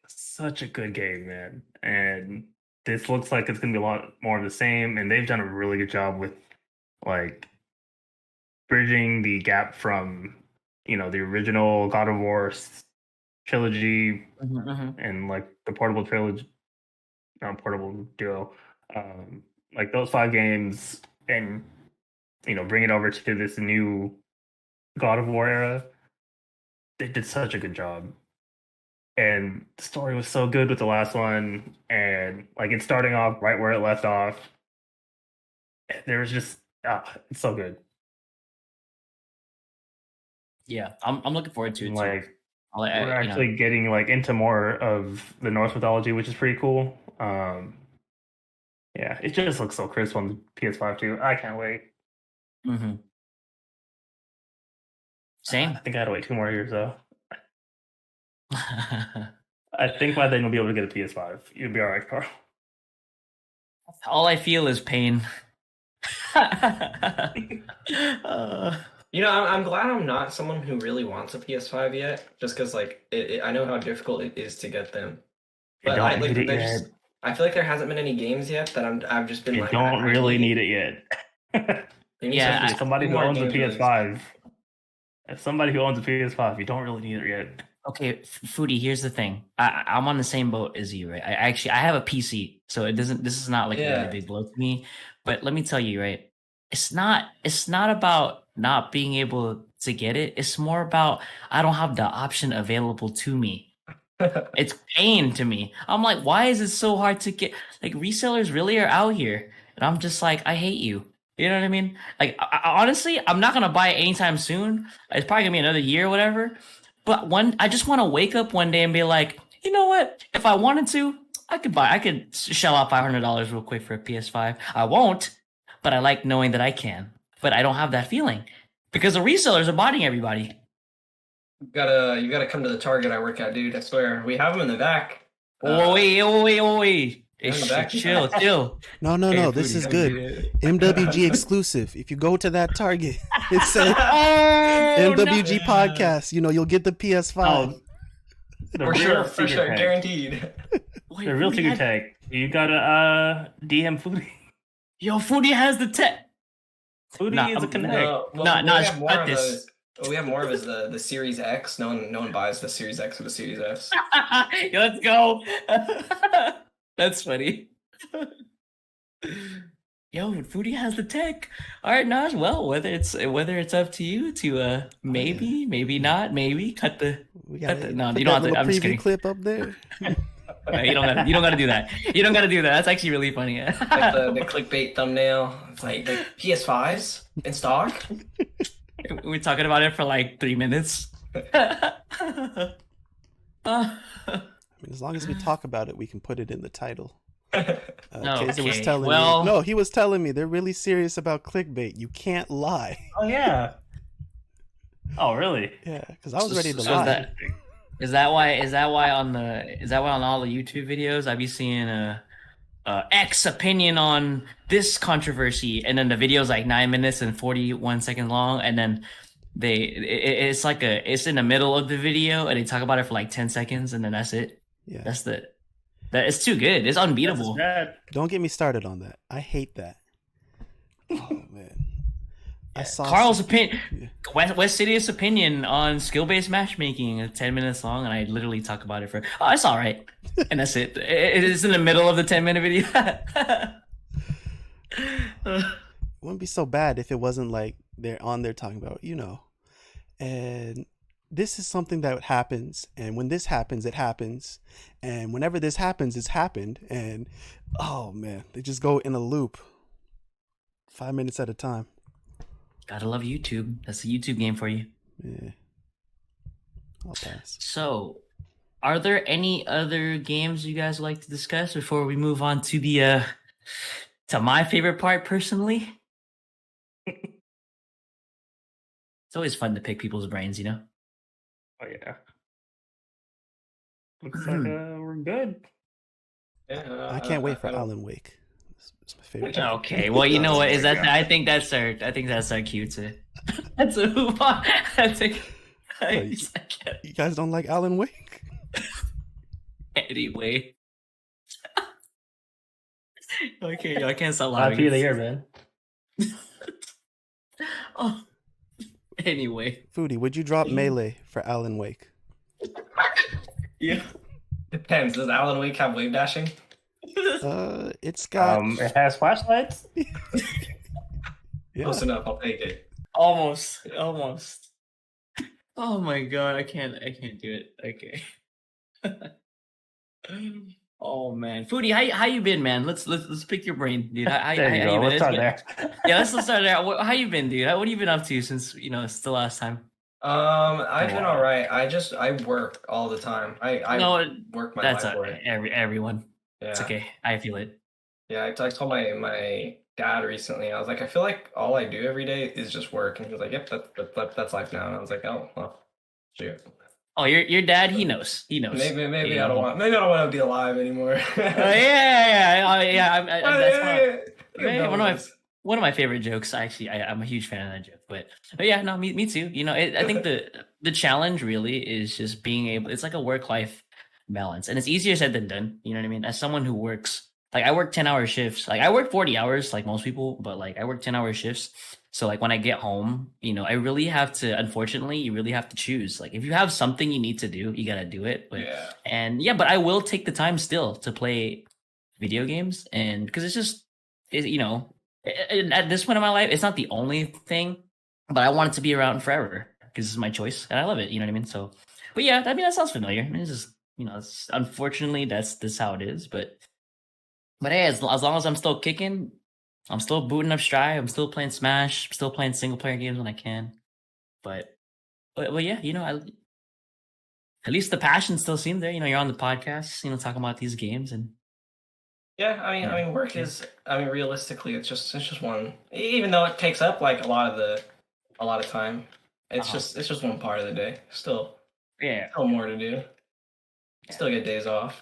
Such a good game, man. And this looks like it's gonna be a lot more of the same. And they've done a really good job with like bridging the gap from the original God of War trilogy and like the portable trilogy, portable duo, like those 5 games, and bring it over to this new God of War era. They did such a good job. And the story was so good with the last one, and like it's starting off right where it left off. There was just it's so good. Yeah, I'm looking forward to it too. Like We're we're actually getting like into more of the Norse mythology, which is pretty cool. Yeah, it just looks so crisp on the PS5 too. I can't wait. Mm-hmm. Same. I think I had to wait 2 more years though. I think by then you'll be able to get a PS5. You'll be all right, Carl. All I feel is pain. You know, I'm glad I'm not someone who really wants a PS5 yet, just because like I know how difficult it is to get them. You But don't need it yet. I feel like there hasn't been any games yet that I've just been You like. don't really need it yet. Yeah, somebody who owns a PS5. As somebody who owns a PS5, you don't really need it yet. Okay, Foodie, here's the thing. I'm on the same boat as you, right? I have a PC, so it doesn't. This is not like a really big blow to me. But let me tell you, right? It's not about not being able to get it. It's more about I don't have the option available to me. It's pain to me. I'm like, why is it so hard to get? Like resellers really are out here, and I'm just like, I hate you. You know what I mean? Like, honestly, I'm not gonna buy it anytime soon. It's probably gonna be another year or whatever. But I just want to wake up one day and be like, you know what? If I wanted to, I could shell out $500 real quick for a PS5. I won't, but I like knowing that I can. But I don't have that feeling because the resellers are botting everybody. You gotta come to the Target I work at, dude. I swear, we have them in the back. Oh wait. In the back. Chill. No. This is good. MWG exclusive. If you go to that Target, it says MWG podcast. You know, you'll get the PS5. For sure, guaranteed. The real secret tag. You gotta DM Foodie. Yo, Foodie has the tech. Foodie is a connect. We have more of is the Series X. No one buys the Series X or the Series S. Let's go. That's funny. Yo, Foodie has the tech. All right, Naj. Well, whether it's up to you to maybe not, maybe cut the. No, you don't have to. I'm just kidding. Clip up there. No, you don't gotta do that. You don't gotta do that. That's actually really funny. Like the clickbait thumbnail. It's like the PS5s in stock. We're talking about it for like 3 minutes. As long as we talk about it, we can put it in the title. Okay. Was telling me. No, he was telling me they're really serious about clickbait. You can't lie. Oh yeah. Oh really? Yeah, because I was ready to lie. Is that why on all the YouTube videos I be seeing X opinion on this controversy, and then the video's like 9 minutes and 41 seconds long, and then it's in the middle of the video and they talk about it for like 10 seconds and then that's it. Yeah, it's too good. It's unbeatable. Don't get me started on that. I hate that. Oh man. I saw Carl's opinion, Westsidious opinion on skill-based matchmaking, 10 minutes long, and I literally talk about it for it's all right, and that's it. It's in the middle of the 10-minute video. It wouldn't be so bad if it wasn't like they're on there talking about, and this is something that happens, and when this happens, it happens, and whenever this happens, it's happened, and oh man, they just go in a loop, 5 minutes at a time. Gotta love YouTube. That's the YouTube game for you. Yeah. I'll pass. So, are there any other games you guys would like to discuss before we move on to the to my favorite part personally? It's always fun to pick people's brains, Oh yeah. Looks like we're good. Yeah, I can't wait for Alan Wake. It's my favorite. Okay, well, you know what? I think that's our cue to. That's a move on. You guys don't like Alan Wake? Anyway. Okay, I can't stop Happy laughing. of the year, man. Oh. Anyway. Foodie, would you drop Melee for Alan Wake? Yeah. Depends. Does Alan Wake have wave dashing? It's got. It has flashlights. Yeah. Close enough. I'll take it. Almost. Oh my god, I can't do it. Okay. Oh man, Foodie, how you been, man? Let's pick your brain, dude. How you been? Let's start there. Yeah, let's start there. How you been, dude? What have you been up to since it's the last time? I've been all right. I work all the time. I work my life for it. Everyone. Yeah. It's okay. I feel it. Yeah, I told my dad recently. I was like, I feel like all I do every day is just work, and he was like, "Yep, that's life now." And I was like, "Oh, well, shoot. Oh, your dad, he knows. He knows. Maybe I You don't know. want to be alive anymore." That's Done one with of this. my favorite jokes. Actually, I'm a huge fan of that joke. But yeah, no, me too. You know, I think the challenge really is just being able. It's like a work life balance, and it's easier said than done. You know what I mean? As someone who works, like I work 10-hour shifts. Like I work 40 hours, like most people, but like I work 10-hour shifts. So like when I get home, you know, I really have to. Unfortunately, you really have to choose. Like if you have something you need to do, you gotta do it. Yeah. But I will take the time still to play video games, and because it's just, you know, at this point in my life, it's not the only thing, but I want it to be around forever because it's my choice and I love it. You know what I mean? So, but yeah, I mean that sounds familiar. I mean, it's just, you know, unfortunately that's how it is. But hey, as long as I'm still kicking, I'm still booting up Strive. I'm still playing Smash. I'm still playing single player games when I can. But but yeah, you know, at least the passion still seems there. You know, you're on the podcast, you know, talking about these games and Yeah, I mean, work yeah. is. I mean, realistically, it's just one. Even though it takes up like a lot of time, Uh-huh. it's just one part of the day. Yeah. Still more to do. Yeah. Still get days off.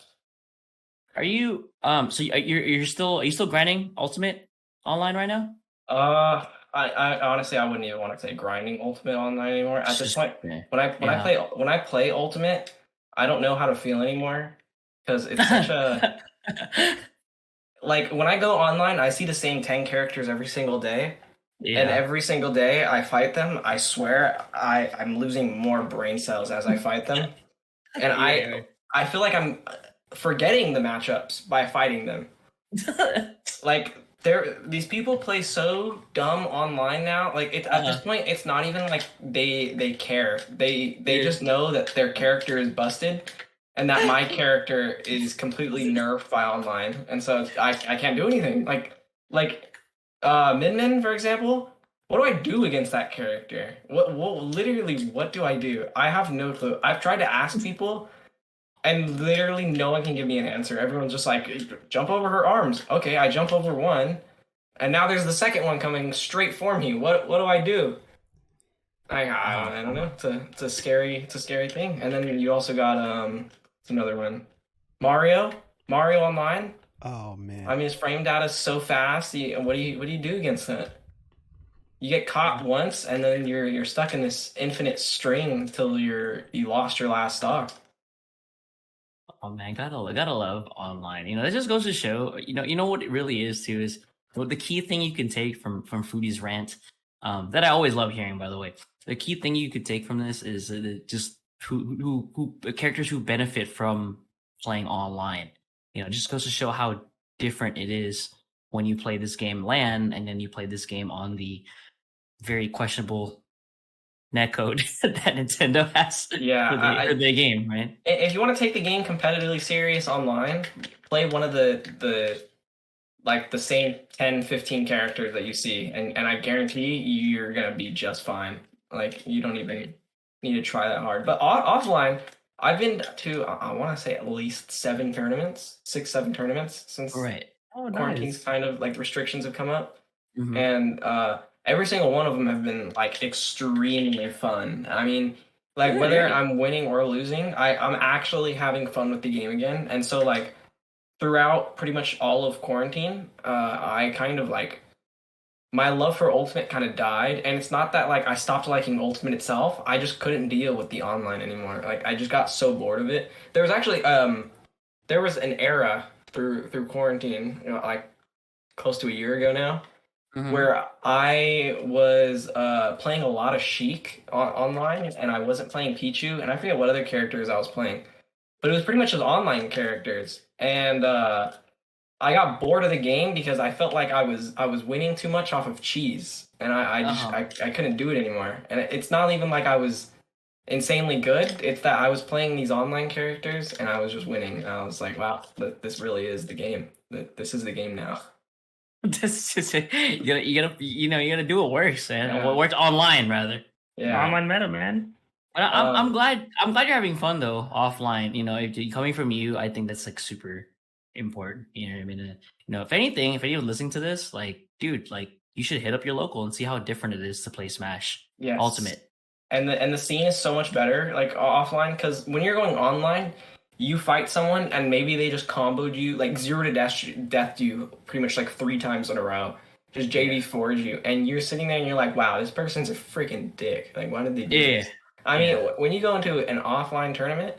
Are you so you're still, are you still grinding Ultimate online right now? I honestly I wouldn't even want to say grinding Ultimate Online anymore. At It's this just point, yeah. when I play Ultimate, I don't know how to feel anymore because it's such a like when I go online, I see the same 10 characters every single day. And Yeah. every single day I fight them, I swear I'm losing more brain cells as I fight them. And Yeah. I feel like I'm forgetting the matchups by fighting them. Like these people play so dumb online now. Like at this point it's not even like they care. They Yeah. just know that their character is busted and that my character is completely nerfed by online. And so I can't do anything. Like Min Min, for example, what do I do against that character? Literally what do I do? I have no clue. I've tried to ask people and literally no one can give me an answer. Everyone's just like, jump over her arms. Okay, I jump over one, and now there's the second one coming straight for me. What do I do? I don't know. It's a scary thing. And then you also got it's another one, Mario Mario Online. Oh man. I mean, his frame data is so fast. What do you do against that? You get caught once, and then you're stuck in this infinite string until you lost your last stock. Oh man, gotta love online. You know, that just goes to show. You know what it really is too is what the key thing you can take from Foodie's rant. That I always love hearing. By the way, the key thing you could take from this is just who characters who benefit from playing online. You know, it just goes to show how different it is when you play this game LAN and then you play this game on the very questionable netcode that Nintendo has Yeah, for the game, right? if you want to take the game competitively serious online, play one of the like the same 10, 15 characters that you see, and I guarantee you're gonna be just fine. Like you don't even need to try that hard. But offline, I've been to I want to say at least 7 tournaments, 6, 7 tournaments since Right. Oh, quarantine's nice. kind of like restrictions have come up, Mhm. and every single one of them have been like extremely fun. I mean, like whether Right. I'm winning or losing, I'm actually having fun with the game again. And so like throughout pretty much all of quarantine, I kind of like my love for Ultimate kind of died. And it's not that like I stopped liking Ultimate itself. I just couldn't deal with the online anymore. Like I just got so bored of it. There was actually there was an era through quarantine, you know, like close to a year ago now, Mhm. where I was playing a lot of Sheik online, and I wasn't playing Pichu, and I forget what other characters I was playing, but it was pretty much just online characters, and I got bored of the game because I felt like I was winning too much off of cheese, and I couldn't do it anymore, and it's not even like I was insanely good. It's that I was playing these online characters and I was just winning. And I was like, wow, this really is the game. This is the game now. This is you gotta do what works, man. Yeah. What works online rather. Yeah. Online meta, man. But I'm glad you're having fun though offline. You know, if coming from you, I think that's like super important. You know what I mean? If anything, if anyone's listening to this, like, dude, like, you should hit up your local and see how different it is to play Smash Ultimate. And the scene is so much better, like, offline, because when you're going online, you fight someone and maybe they just comboed you, like, 0 to death you pretty much like 3 times in a row. Just JV4'd you, and you're sitting there and you're like, wow, this person's a freaking dick. Like, why did they do this? I mean, when you go into an offline tournament,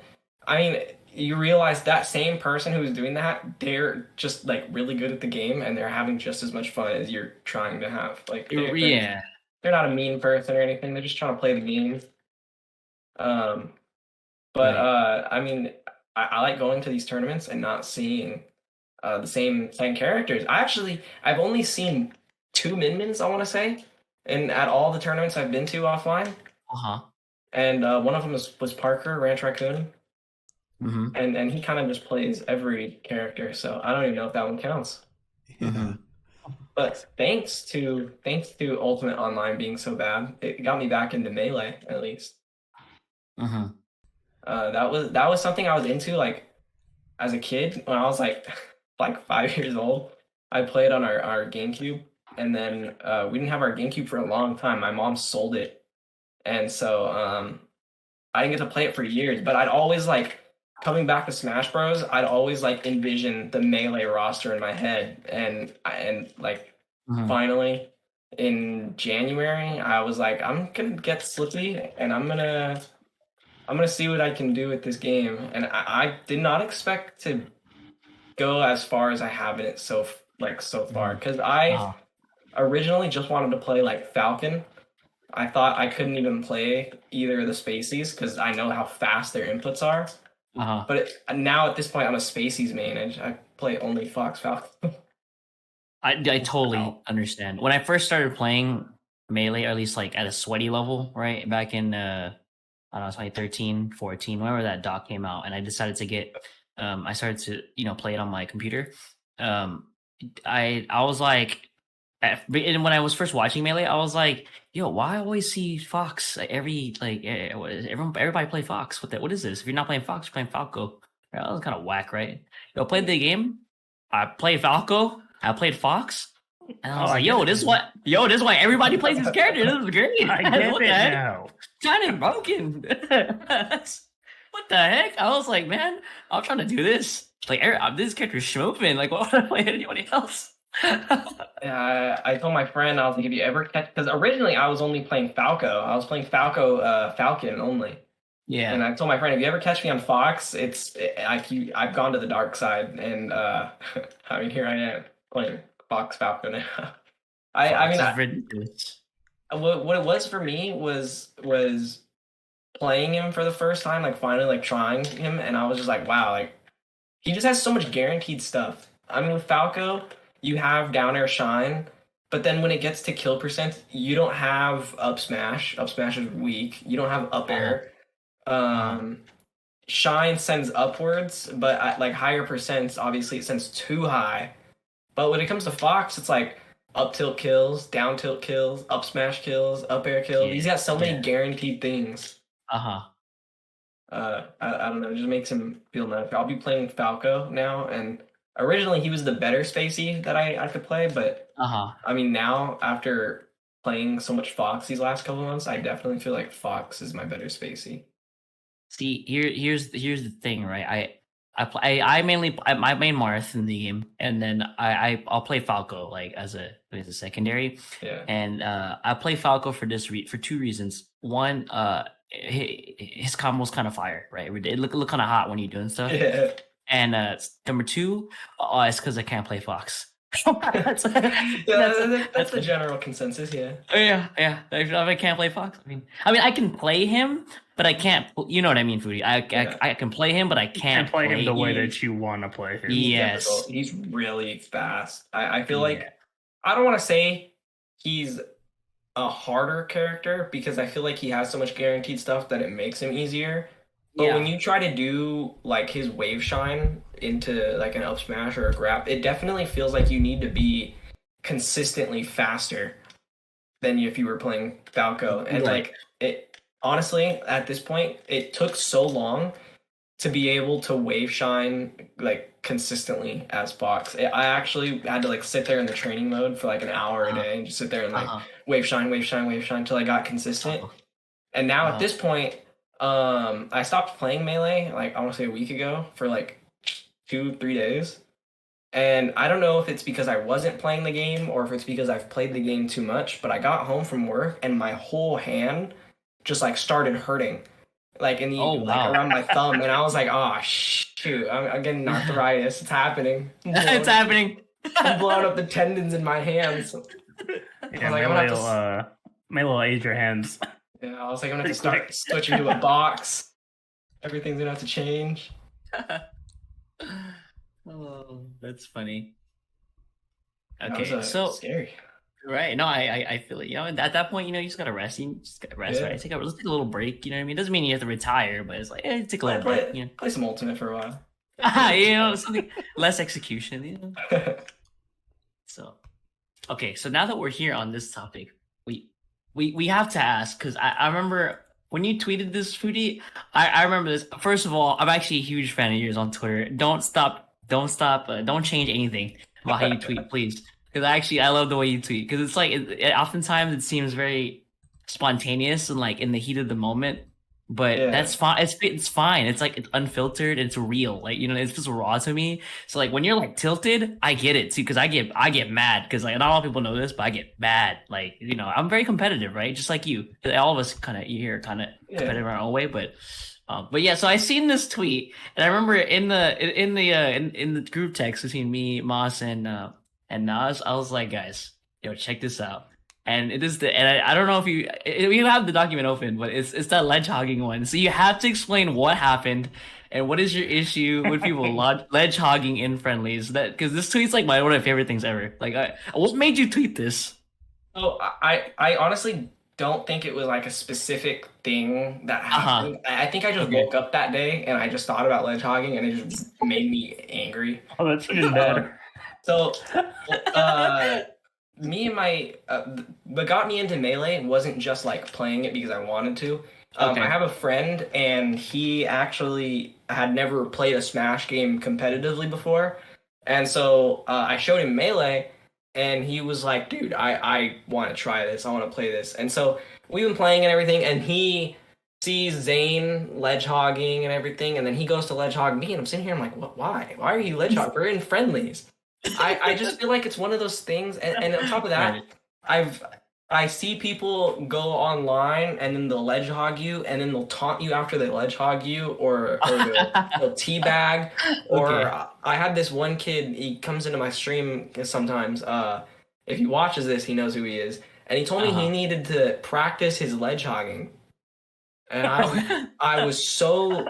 I mean, you realize that same person who's doing that, they're just, like, really good at the game, and they're having just as much fun as you're trying to have. Like, they're not a mean person or anything. They're just trying to play the game. I mean, I like going to these tournaments and not seeing the same characters. I've only seen 2 Min-Mins, I want to say, and at all the tournaments I've been to offline. And one of them was Parker, Ranch Raccoon. And he kind of just plays every character, so I don't even know if that one counts. But thanks to Ultimate Online being so bad, it got me back into Melee, at least. That was something I was into, like, as a kid when I was like 5 years old. I played on our GameCube, and then we didn't have our GameCube for a long time. My mom sold it, and so I didn't get to play it for years. But I'd always, like, coming back to Smash Bros, I'd always, like, envision the Melee roster in my head, and finally in January I was like, I'm gonna get Slippy, and I'm gonna see what I can do with this game. And I did not expect to go as far as I have in it so far, because I originally just wanted to play, like, Falcon. I thought I couldn't even play either of the Spaceys because I know how fast their inputs are. But now at this point, I'm a Spaceys main, and I play only Fox Falcon. I totally understand. When I first started playing Melee, or at least, like, at a sweaty level, right, back in I don't know, 2013, 14, whenever that doc came out, and I decided to get I started to play it on my computer. I was like, and when I was first watching Melee, I was like, yo, why I always see Fox everybody play Fox? What is this? If you're not playing Fox, you're playing Falco. That was kind of whack, right? Played the game. I played Falco. I played Fox. And I was like, yo, this is why everybody plays these characters. This is great. I get it now. Kind of broken. What the heck? I was like, man, I'm trying to do this. Like, this character's schmooping. Like, why would I play anybody else? I told my friend, I was like, if you ever catch, because originally I was only playing Falco. I was playing Falcon only. Yeah. And I told my friend, if you ever catch me on Fox, I've gone to the dark side, and I mean, here I am playing Fox Falcon now. Ridiculous. What it was for me was playing him for the first time, like, finally, like, trying him, and I was just like, wow, like, he just has so much guaranteed stuff. I mean, with Falco, you have down air shine, but then when it gets to kill percent, you don't have up smash. Up smash is weak. You don't have up air. Shine sends upwards, but at, like, higher percents, obviously it sends too high. But when it comes to Fox, it's like up tilt kills, down tilt kills, up smash kills, up air kills. He's got so many guaranteed things. I don't know. It just makes him feel nice. I'll be playing Falco now, and originally he was the better Spacey that I could play, but I mean, now after playing so much Fox these last couple months, I definitely feel like Fox is my better Spacey. See, here's the thing, right? I main Marth in the game, and then I'll play Falco, like, as a secondary. Yeah. And I play Falco for for 2 reasons. One, his combo's kind of fire, right? It look kind of hot when you're doing stuff. Yeah. And number 2, it's because I can't play Fox. that's the general consensus. Yeah. I can't play Fox. I mean, I can play him, but I can't. You know what I mean, Foodie? I can play him, but I can't play him the way that you want to play him. Yes, he's really fast. I feel like, I don't want to say he's a harder character, because I feel like he has so much guaranteed stuff that it makes him easier. But when you try to do, like, his wave shine into, like, an up smash or a grab, it definitely feels like you need to be consistently faster than if you were playing Falco. And like, it honestly, at this point, it took so long to be able to wave shine, like, consistently as Fox. I actually had to like sit there in the training mode for like an hour a day and just sit there and like wave shine, wave shine, wave shine until I got consistent. And now at this point, I stopped playing Melee like I want to say a week ago for like 2-3 days. And I don't know if it's because I wasn't playing the game or if it's because I've played the game too much, but I got home from work and my whole hand just like started hurting. Like in the like around my thumb, and I was like, "Oh shoot, I'm getting arthritis. It's happening. It's happening. I'm blowing up the tendons in my hands." Yeah, like, Melee will age your hands. Yeah, I was like, I'm gonna have to start switching to a box. Everything's gonna have to change. Oh, that's funny. That Okay, was, so scary. Right, no, I feel it. You know, and at that point, you know, you just gotta rest. You just gotta rest, right? Let's take a little break. You know what I mean? It doesn't mean you have to retire, but it's like, take a little break. You know, play some Ultimate for a while. You know, something less execution. You know. So, okay, so now that we're here on this topic, we have to ask because I remember when you tweeted this, Foodie. I remember this. First of all, I'm actually a huge fan of yours on Twitter. Don't change anything about how you tweet, please. Because actually, I love the way you tweet. Because it's like, oftentimes it seems very spontaneous and like in the heat of the moment. But that's fine. It's fine. It's like it's unfiltered. It's real. Like, you know, it's just raw to me. So like when you're like tilted, I get it too. Because I get mad. Because like not a lot of people know this, but I get mad. Like, you know, I'm very competitive, right? Just like you. All of us kind of competitive in our own way. But yeah. So I seen this tweet, and I remember in the group text between me, Moss, and Nas, I was like, guys, yo, check this out. And it is I don't know if you have the document open, but it's that ledge hogging one. So you have to explain what happened and what is your issue with people ledge hogging in friendlies. That because this tweet's like one of my favorite things ever. Like, what made you tweet this? Oh, I honestly don't think it was like a specific thing that happened. I think I just woke up that day and I just thought about ledge hogging and it just made me angry. Oh, that's even better. So, me and what got me into Melee wasn't just like playing it because I wanted to. I have a friend and he actually had never played a Smash game competitively before. And so I showed him Melee and he was like, dude, I want to try this. I want to play this. And so we've been playing and everything and he sees Zane ledge hogging and everything. And then he goes to ledge hog me and I'm sitting here, I'm like, what, why? Why are you ledge hogging? We're in friendlies. I just feel like it's one of those things, and on top of that, I see people go online and then they'll ledge hog you, and then they'll taunt you after they ledge hog you, or they'll teabag. Or I had this one kid. He comes into my stream sometimes. If he watches this, he knows who he is, and he told me he needed to practice his ledge hogging. And I was so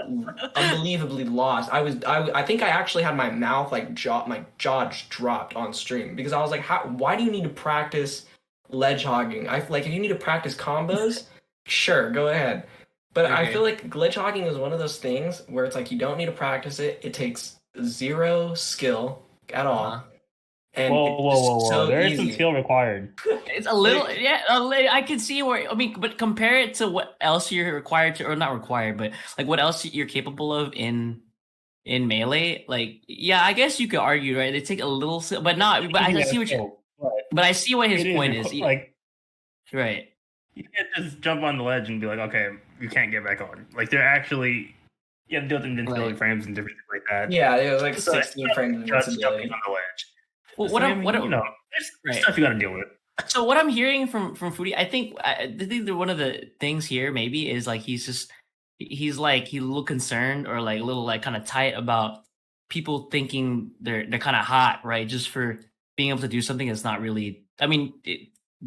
unbelievably lost. I think I actually had my mouth my jaw just dropped on stream because I was like, why do you need to practice ledge hogging? If you need to practice combos, sure, go ahead. But I feel like ledge hogging is one of those things where it's like you don't need to practice it. It takes zero skill at all. And whoa. So there is some skill required. It's a little, I can see where, but compare it to what else you're required to, or not required, but like what else you're capable of in Melee. Like, yeah, I guess you could argue, right? They take a little, but not, but I see what his point is. Like, right. You can't just jump on the ledge and be like, okay, you can't get back on. Like, they're actually, you have to do invincibility frames and different shit like that. Yeah, it was like 16 frames of invincibility. Jumping on the ledge. Well, there's stuff you got to deal with. So what I'm hearing from Foodie, I think that one of the things here maybe is like he's like a little concerned or like a little like kind of tight about people thinking they're kind of hot, right? Just for being able to do something that's not really. I mean,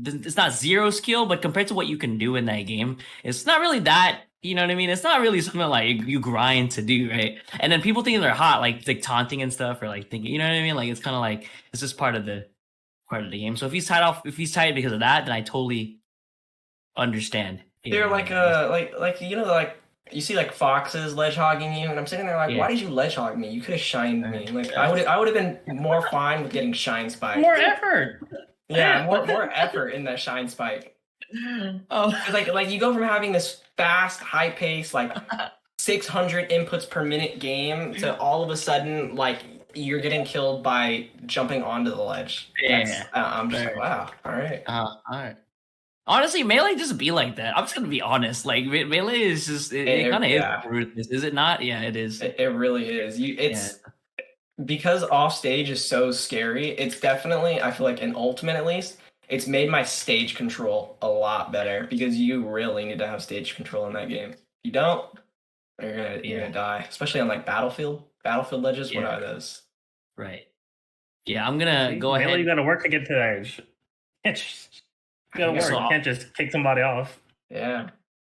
it's not zero skill, but compared to what you can do in that game, it's not really that. You know what I mean? It's not really something like you grind to do, right? And then people thinking they're hot, like taunting and stuff, or like thinking, you know what I mean? Like it's kind of like it's just part of the game. So if he's tied because of that, then I totally understand. They're like you see like foxes ledge hogging you, and I'm sitting there like, why did you ledge hog me? You could have shined me. Like I would have been more fine with getting shine spike. More effort. Yeah, more effort in that shine spike. Oh, like you go from having this fast, high pace, like 600 inputs per minute game to all of a sudden like you're getting killed by jumping onto the ledge. Yeah. I'm just like, wow, all right. All right. Honestly, Melee just be like that. I'm just gonna be honest. Like Melee is just it kind of is ruthless, is it not? Yeah, it is. It really is. It's because off stage is so scary. It's definitely, I feel like in Ultimate at least, it's made my stage control a lot better because you really need to have stage control in that game. If you don't, you're gonna die. Especially on like Battlefield ledges. What are those? Right. Yeah, I'm gonna go ahead. You gotta work to get to the edge. You gotta work. You can't just kick somebody off. Yeah.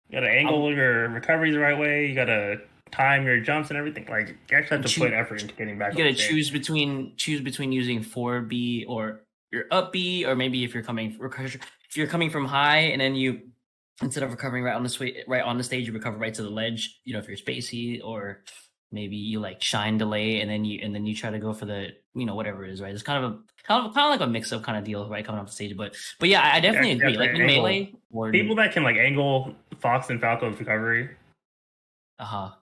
You gotta angle your recoveries the right way. You gotta time your jumps and everything. Like you actually have to put effort into getting back. You gotta choose between using 4B or your up B, or maybe if you're coming from high and then you, instead of recovering right on the stage, you recover right to the ledge. You know, if you're spacey, or maybe you like shine delay and then you try to go for the, you know, whatever it is, right? It's kind of like a mix up kind of deal, right, coming off the stage. But yeah, I definitely agree. Like in Melee, or people that can like angle Fox and Falco's recovery. I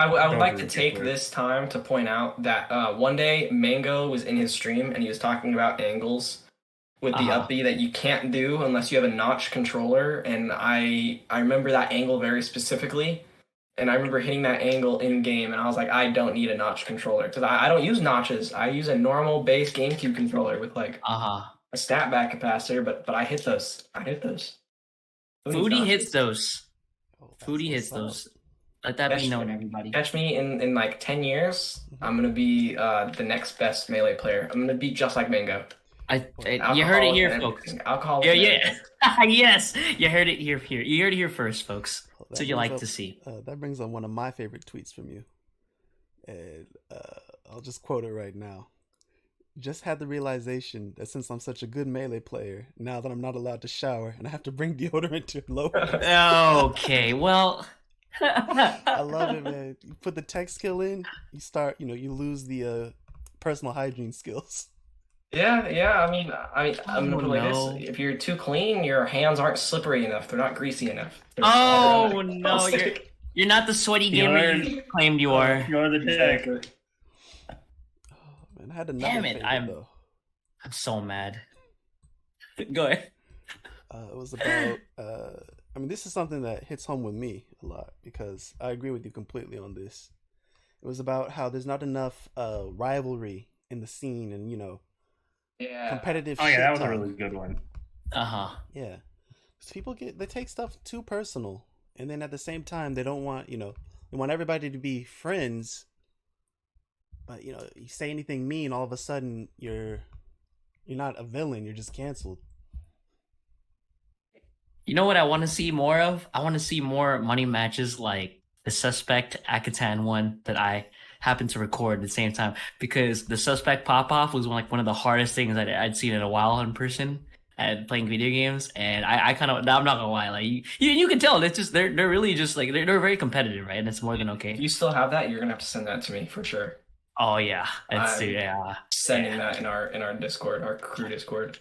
would like to take this time to point out that one day Mango was in his stream and he was talking about angles with the up B that you can't do unless you have a notch controller, and I remember that angle very specifically. And I remember hitting that angle in game, and I was like, I don't need a notch controller because I don't use notches. I use a normal base GameCube controller with like a stat back capacitor, but I hit those. Foodie hits those. Foodie hits those. Let that be known, everybody. Catch me in like 10 years. I'm gonna be the next best Melee player. I'm gonna be just like Mango. You heard it here, folks. Alcohol. Yeah. Yes, you heard it here. You heard it here first, folks. That's what you like to see. That brings on one of my favorite tweets from you, and I'll just quote it right now. Just had the realization that since I'm such a good Melee player, now that I'm not allowed to shower and I have to bring deodorant to lower. Okay, well. I love it, man. You put the tech skill in, you start, you lose the personal hygiene skills. Yeah. I mean, I'm gonna put it like this: if you're too clean, your hands aren't slippery enough. They're not greasy enough. No, you're not the sweaty gamer you claimed you are. You're the tech. Oh man, I had another favorite, though. I'm so mad. Go ahead. It was about. I mean, this is something that hits home with me a lot because I agree with you completely on this. It was about how there's not enough rivalry in the scene, and competitive. Oh yeah, that was a really good one. Yeah, because people they take stuff too personal, and then at the same time they don't want they want everybody to be friends, but you say anything mean, all of a sudden you're not a villain, you're just canceled. You know what I want to see more of? I want to see more money matches like the Suspect Akatan one that I happened to record at the same time, because the Suspect pop-off was one of the hardest things I'd seen in a while in person at playing video games. And I kind of, I'm not gonna lie, like you can tell it's just they're really just like they're very competitive, right? And it's more than okay. If you still have that, you're gonna have to send that to me for sure. Oh yeah, sending that in our Discord, our crew Discord.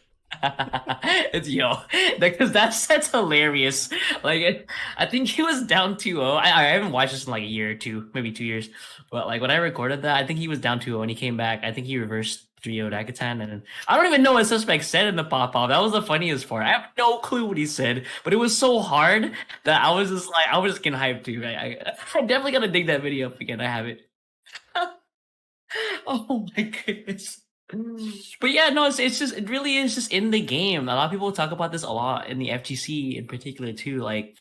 It's because that's hilarious. Like I think he was down 2-0. I haven't watched this in like a year or two, maybe 2 years. But like when I recorded that, I think he was down 2-0 and he came back. I think he reversed 3-0 Akatan, and I don't even know what Suspect said in the pop-off. That was the funniest part. I have no clue what he said, but it was so hard that I was just getting hyped too. I definitely gotta dig that video up again. I have it. Oh my goodness. But yeah, no, it really is just in the game. A lot of people talk about this a lot in the FGC in particular too. Like,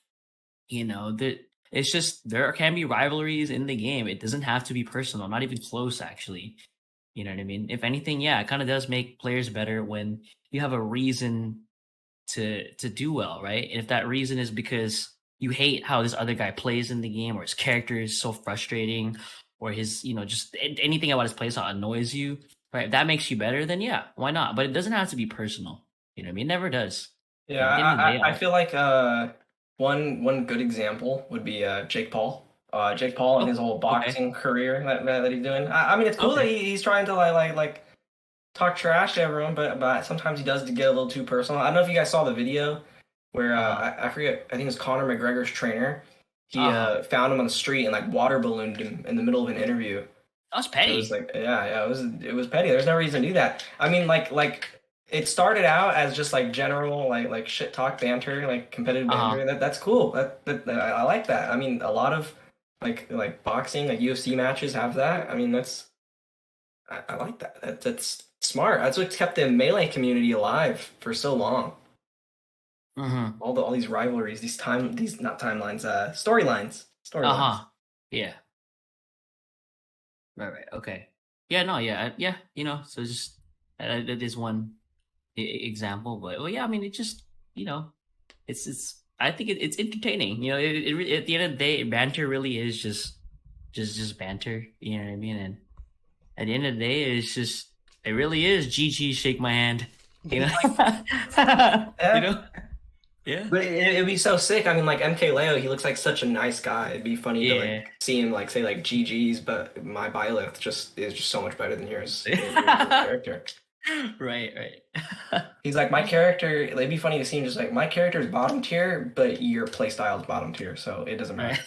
it's just there can be rivalries in the game. It doesn't have to be personal, not even close actually. You know what I mean? If anything, it kind of does make players better when you have a reason to do well, right? And if that reason is because you hate how this other guy plays in the game, or his character is so frustrating, or his, just anything about his playstyle annoys you, right? If that makes you better, then yeah, why not? But it doesn't have to be personal. You know what I mean? It never does. Yeah, I feel like one good example would be Jake Paul. Jake Paul and his whole boxing career that he's doing. I mean, it's cool that he's trying to like talk trash to everyone, but sometimes he does get a little too personal. I don't know if you guys saw the video where I forget. I think it was Conor McGregor's trainer. He found him on the street and like water ballooned him in the middle of an interview. That's It petty. was like, yeah, it was petty. There's no reason to do that. I mean, like it started out as just like general like shit talk banter, like competitive Uh-huh. banter. That's cool. I like that. I mean, a lot of like boxing, like UFC matches have that. I mean, I like that. That's smart. That's what kept the Melee community alive for so long. Mm-hmm. All these rivalries, these not timelines, storylines. Uh-huh. Yeah. Right. Okay. Yeah. No. Yeah. Yeah. So just that is one example, but well, yeah. I mean, it just it's. I think it's entertaining. At the end of the day, banter really is just banter. You know what I mean? And at the end of the day, it really is GG, shake my hand. You know. Yeah. Yeah. But it'd be so sick. I mean, like MKLeo, he looks like such a nice guy. It'd be funny to Yeah. like see him like say like GG's, but my Byleth is just so much better than yours. Your character. Right. He's like my character. It'd be funny to see him just like my character is bottom tier, but your playstyle is bottom tier, so it doesn't matter.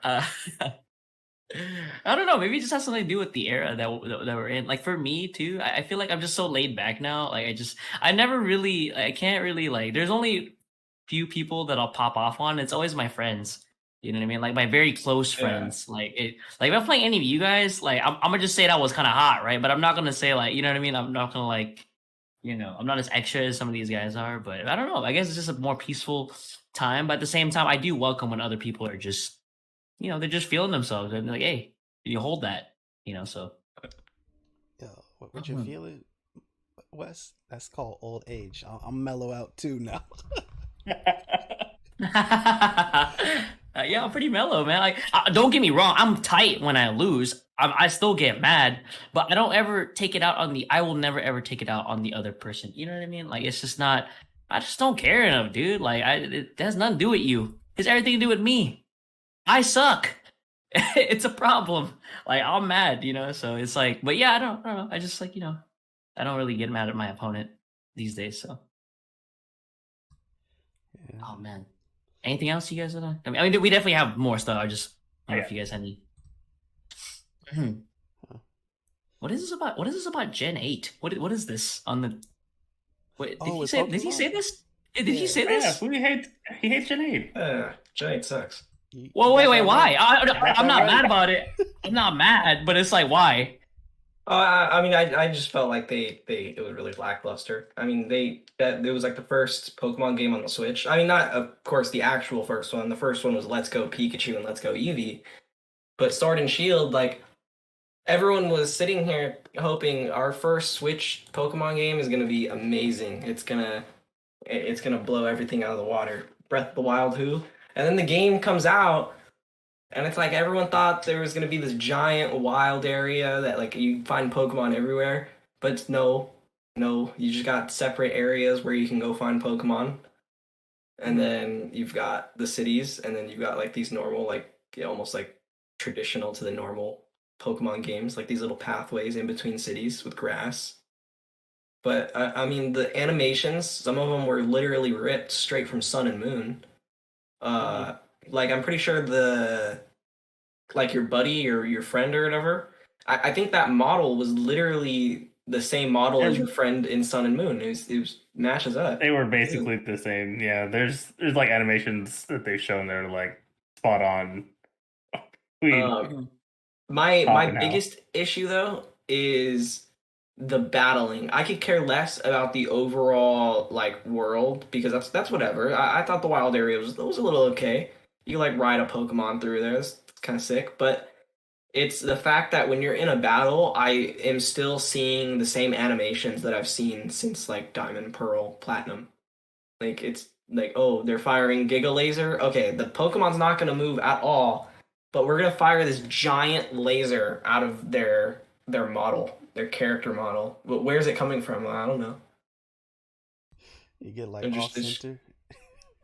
uh, I don't know. Maybe it just has something to do with the era that we're in. Like for me too, I feel like I'm just so laid back now. Like I can't really like. There's only few people that I'll pop off on. It's always my friends. You know what I mean? Like my very close friends. Like if I'm playing any of you guys, like I'm gonna just say that was kind of hot, right? But I'm not gonna say like, you know what I mean? I'm not gonna like, I'm not as extra as some of these guys are. But I don't know. I guess it's just a more peaceful time. But at the same time, I do welcome when other people are just they're just feeling themselves and they're like, hey, you hold that, so. Yo, what you feeling, Wes? That's called old age. I'm mellow out too now. Yeah, I'm pretty mellow, man. Like, don't get me wrong, I'm tight when I lose. I still get mad, but I don't ever take it out on I will never ever take it out on the other person. You know what I mean? Like, it's just not, I just don't care enough, dude. Like, it has nothing to do with you. It's everything to do with me. I suck. It's a problem. Like I'm mad, so it's like, but yeah, I don't know. I just like, I don't really get mad at my opponent these days. So, Yeah. oh man, anything else you guys want to? I mean, we definitely have more stuff. I just don't know if you guys had any. What is this about? What is this about Gen 8? What is this on the? Wait, did he say? Did he say this? Did he say this? Yeah, he hates Gen 8. Gen 8 sucks. Well, wait, why? I'm not mad about it. I'm not mad, but it's like, why? I mean, I just felt like it was really lackluster. I mean, it was like the first Pokemon game on the Switch. I mean, not of course the actual first one. The first one was Let's Go Pikachu and Let's Go Eevee, but Sword and Shield, like everyone was sitting here hoping our first Switch Pokemon game is gonna be amazing. It's gonna blow everything out of the water. Breath of the Wild, who? And then the game comes out, and it's like everyone thought there was going to be this giant wild area that like you find Pokemon everywhere, but no, you just got separate areas where you can go find Pokemon, and then you've got the cities, and then you've got like these normal like almost like traditional to the normal Pokemon games, like these little pathways in between cities with grass. But I mean, the animations, some of them were literally ripped straight from Sun and Moon. Like I'm pretty sure like your buddy or your friend or whatever, I think that model was literally the same model as your friend in Sun and Moon. It was matches up. They were basically the same. Yeah, there's like animations that they've shown that are like spot on. My biggest issue though is the battling. I could care less about the overall like world because that's whatever. I thought the wild area was a little okay. You like ride a Pokemon through there. It's kind of sick, but it's the fact that when you're in a battle, I am still seeing the same animations that I've seen since like Diamond, Pearl, Platinum. Like it's like, oh, they're firing Giga Laser. Okay, the Pokemon's not gonna move at all, but we're gonna fire this giant laser out of their model, their character model. But where's it coming from? I don't know. You get like off center.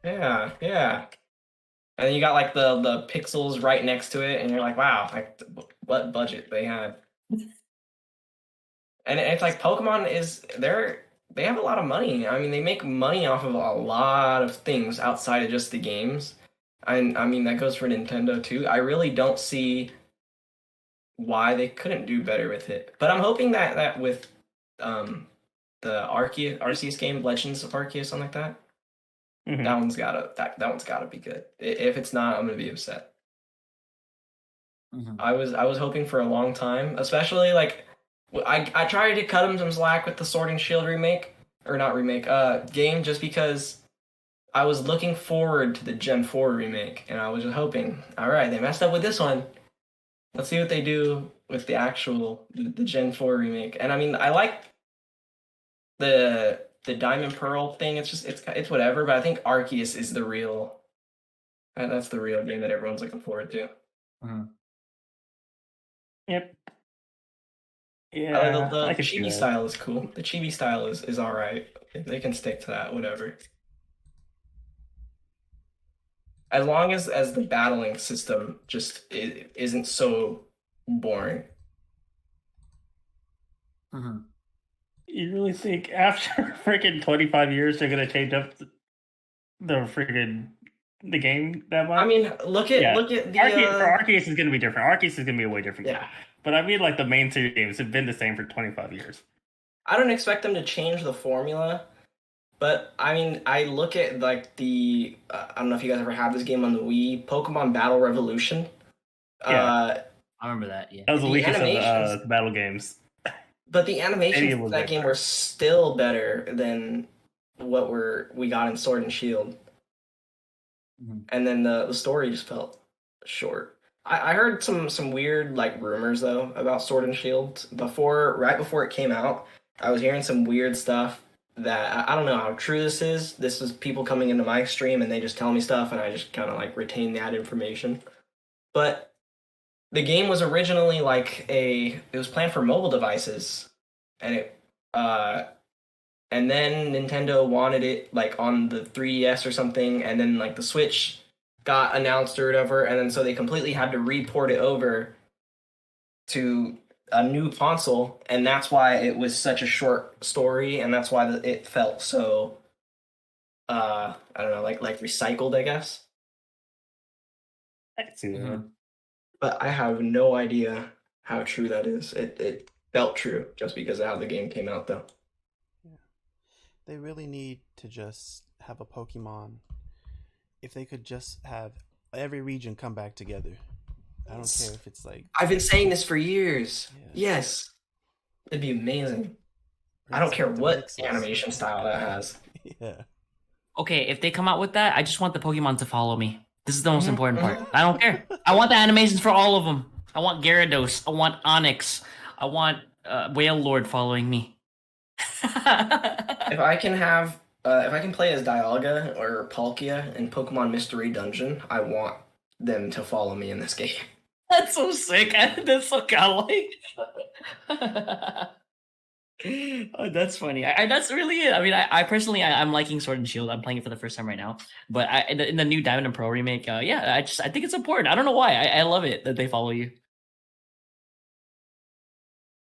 Yeah. And then you got like the pixels right next to it, and you're like, wow, like what budget they had. And it's like Pokemon they have a lot of money. I mean, they make money off of a lot of things outside of just the games. And I mean that goes for Nintendo too. I really don't see why they couldn't do better with it. But I'm hoping that with the Arceus game, Legends of Arceus, something like that, Mhm. that one's gotta be good. If it's not, I'm gonna be upset. Mhm. I was hoping for a long time, especially like I tried to cut him some slack with the Sword and Shield remake, or not remake, game, just because I was looking forward to the Gen 4 remake, and I was just hoping, all right, they messed up with this one. Let's see what they do with the Gen 4 remake. And I mean, I like the Diamond Pearl thing. It's whatever, but I think Arceus is the real that's the real game that everyone's looking forward to. Mhm. Yep. The Yeah, I can see chibi that. style is cool. The chibi style is all right. If they can stick to that, whatever. As long as the battling system just isn't so boring. Mhm. You really think after freaking 25 years they're gonna change up the freaking the game that much? I mean, look at Yeah. the Arceus is gonna be different. Arceus is gonna be a way different game. yeah. But I mean, like the main series games have been the same for 25 years. I don't expect them to change the formula, but I mean, I look at like I don't know if you guys ever had this game on the Wii, Pokemon Battle Revolution. Yeah. I remember that. Yeah. That was the The weakest of animations- the battle games. but the animations Stadium of was that way game better. were still better than what we got in Sword and Shield. Mhm. And then the story just felt short. I heard some weird like rumors though about Sword and Shield right before it came out. I was hearing some weird stuff that I don't know how true this is. This is people coming into my stream and they just tell me stuff and I just kind of like retain that information. But the game was originally it was planned for mobile devices, and and then Nintendo wanted it like on the 3DS or something, and then like the Switch got announced or whatever, and then so they completely had to report it over to a new console, and that's why it was such a short story, and that's why it felt so I don't know, like recycled, I guess. I can see that. Mhm. But I have no idea how true that is. It felt true just because of how the game came out, though. They really need to just have a Pokemon. If they could just have every region come back together. I don't care if it's like I've been saying this for years. Yeah. Yes. It'd be amazing. I don't care what animation style that has. Yeah. Okay, if they come out with that, I just want the Pokemon to follow me. This is the most Mhm, important part. mhm. I don't care. I want the animations for all of them. I want Gyarados. I want Onyx. I want Whale Lord following me. If I can play as Dialga or Palkia in Pokemon Mystery Dungeon, I want them to follow me in this game. That's so sick. That's so kawaii. Oh, that's funny. That's really it. I mean, I personally, I'm liking Sword and Shield. I'm playing it for the first time right now. But in the new Diamond and Pearl remake, yeah, I think it's important. I don't know why. I love it that they follow you.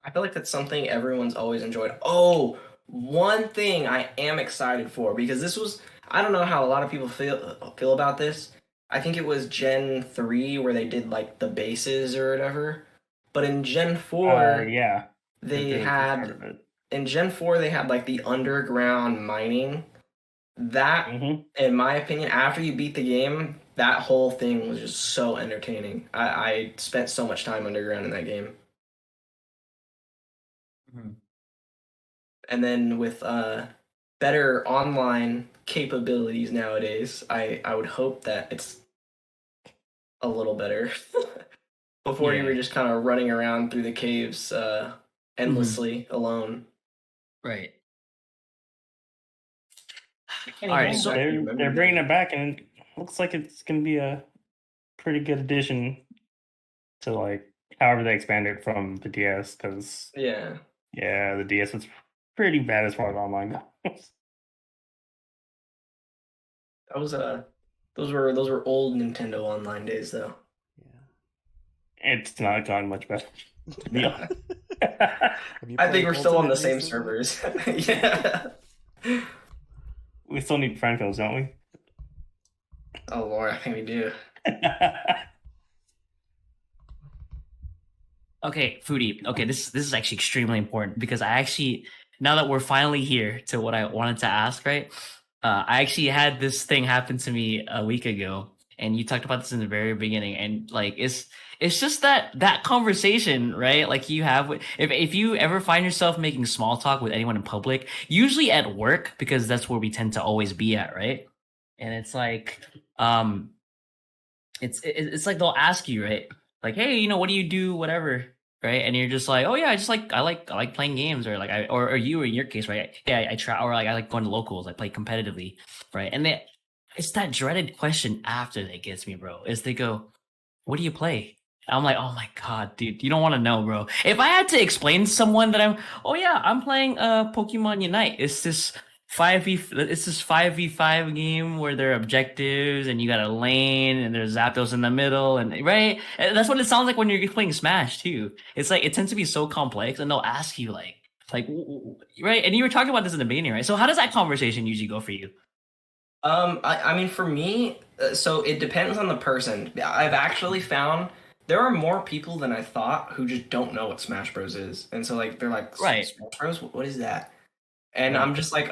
I feel like that's something everyone's always enjoyed. Oh, one thing I am excited for, because I don't know how a lot of people feel about this. I think it was Gen 3 where they did like the bases or whatever. But in Gen 4, Yeah. they had in Gen 4 they had like the underground mining. That, in my opinion, after you beat the game, that whole thing was just so entertaining. I spent so much time underground in that game. And then with better online capabilities nowadays, I would hope that it's a little better. Before you were just kind of running around through the caves endlessly alone. Right. All right, so they're bringing it back, and it looks like it's gonna be a pretty good addition to like however they expanded from the DS. Because yeah, the DS was pretty bad as far as online goes. That was those were old Nintendo Online days though. Yeah. It's not gotten much better. Yeah. I think we're still on the same servers. Yeah. We still need friend codes, don't we? Oh Lord, I think we do. Okay, Foodie. Okay, this is actually extremely important because I actually, now that we're finally here to what I wanted to ask, right? I actually had this thing happen to me a week ago, and you talked about this in the very beginning, and like it's just that conversation, right? Like you have if you ever find yourself making small talk with anyone in public, usually at work because that's where we tend to always be at, right? And it's like, um, it's like they'll ask you, right? Like, hey, what do you do, whatever, right? And you're just like, oh yeah, I like playing games, or like or you in your case, right? Yeah, I try, or like I like going to locals, I play competitively, right? And it's that dreaded question after that gets me, bro. Is they go, what do you play? I'm like, oh my god, dude, you don't want to know, bro. If I had to explain to someone that oh yeah, I'm playing Pokemon Unite. It's this 5v5 game where there are objectives and you got a lane and there's Zapdos in the middle, and right? And that's what it sounds like when you're playing Smash too. It's like it tends to be so complex, and they'll ask you like right? And you were talking about this in the beginning, right? So how does that conversation usually go for you? I mean, for me, so it depends on the person. I've actually found there are more people than I thought who just don't know what Smash Bros is, and so like they're like, Right. Smash Bros, what is that? And Right. I'm just like,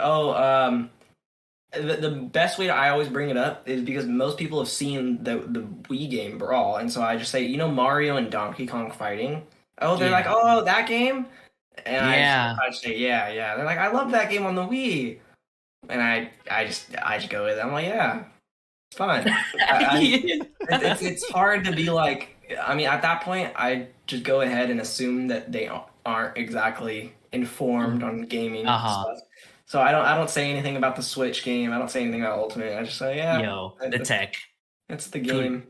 the best way I always bring it up is because most people have seen the Wii game Brawl, and so I just say, Mario and Donkey Kong fighting. Oh, they're like, Yeah. oh, that game, and Yeah. I just say, yeah, yeah. They're like, I love that game on the Wii, and I just go with it. I'm like, yeah, it's fun. It's hard to be like. I mean, at that point, I just go ahead and assume that they aren't exactly informed on gaming stuff. So I don't say anything about the Switch game. I don't say anything about Ultimate. I just say, yeah, Yo, the tech. it's the game.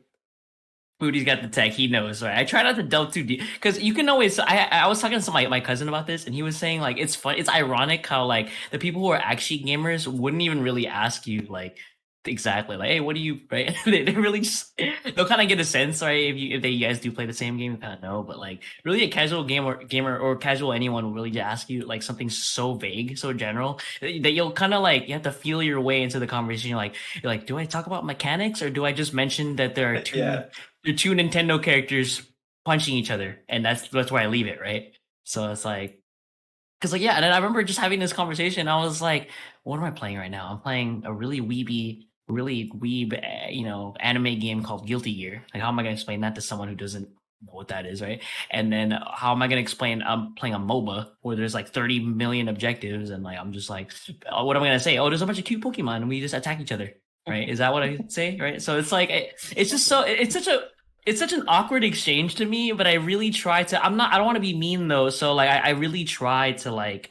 Foodie's got the tech. He knows, right? I try not to delve too deep because you can always. I was talking to my cousin about this, and he was saying like it's fun. It's ironic how like the people who are actually gamers wouldn't even really ask you like exactly like, hey, what do you, right? they really just they'll kind of get a sense, right? If you guys do play the same game, you kind of know. But like really, a casual gamer or casual anyone will really just ask you like something so vague, so general that you'll kind of like you have to feel your way into the conversation. You're like, do I talk about mechanics or do I just mention that there are two? Yeah. The two Nintendo characters punching each other, and that's where I leave it, right? So it's like, because like yeah, and then I remember just having this conversation. I was like, what am I playing right now? I'm playing a really weeb, anime game called Guilty Gear. Like, how am I gonna explain that to someone who doesn't know what that is, right? And then how am I gonna explain I'm playing a MOBA where there's like 30 million objectives, and like I'm just like, what am I gonna say? Oh, there's a bunch of cute Pokemon, and we just attack each other. Right? Is that what I say? Right? So it's like it's just so it's such an awkward exchange to me, but I really try to. I don't want to be mean though, so like I really try to like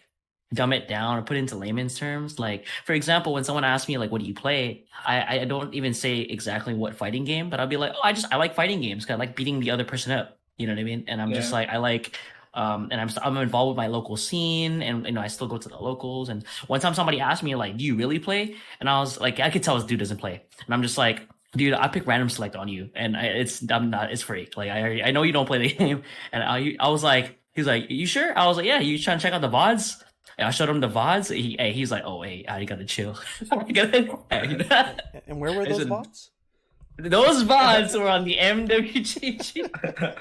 dumb it down or put it into layman's terms. Like for example, when someone asks me like, "What do you play?" I don't even say exactly what fighting game, but I'll be like, "Oh, I like fighting games. 'Cause I like beating the other person up." You know what I mean? And I'm just like I like. And I'm involved with my local scene, and I still go to the locals. And one time somebody asked me like, "Do you really play?" And I was like, I could tell this dude doesn't play, and I'm just like, dude, I pick random select on you, and it's free. Like I know you don't play the game, and I was like, he's like, you sure? I was like, yeah. You trying to check out the VODs? And I showed him the VODs. He's like, oh wait, you gotta chill. And where were those bots? Those VODs were on the MWG.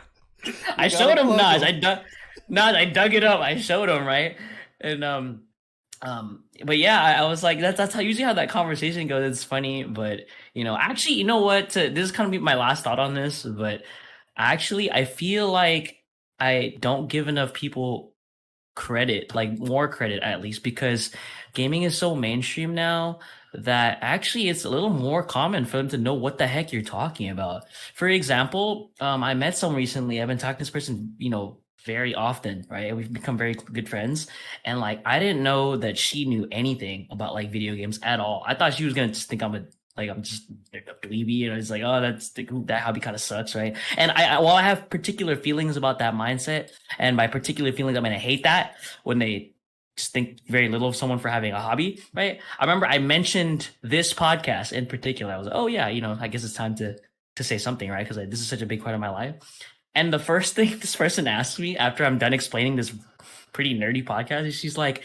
I showed him Nas. I dug it up. I showed him, right? And but yeah, I was like, that's how usually how that conversation goes. It's funny, but actually, you know what? This is kind of be my last thought on this, but actually, I feel like I don't give enough people credit, like more credit at least, because gaming is so mainstream now that actually it's a little more common for them to know what the heck you're talking about. For example, I met someone recently. I've been talking to this person, very often, right? We've become very good friends. And like, I didn't know that she knew anything about like video games at all. I thought she was going to just think I'm just a dweeby, and I was like, oh, that hobby kind of sucks, right? And while I have particular feelings about that mindset, and by particular feelings, I mean, I hate that when they just think very little of someone for having a hobby, right? I remember I mentioned this podcast in particular. I was like, oh yeah, I guess it's time to say something, right? Because this is such a big part of my life. And the first thing this person asked me after I'm done explaining this pretty nerdy podcast is she's like,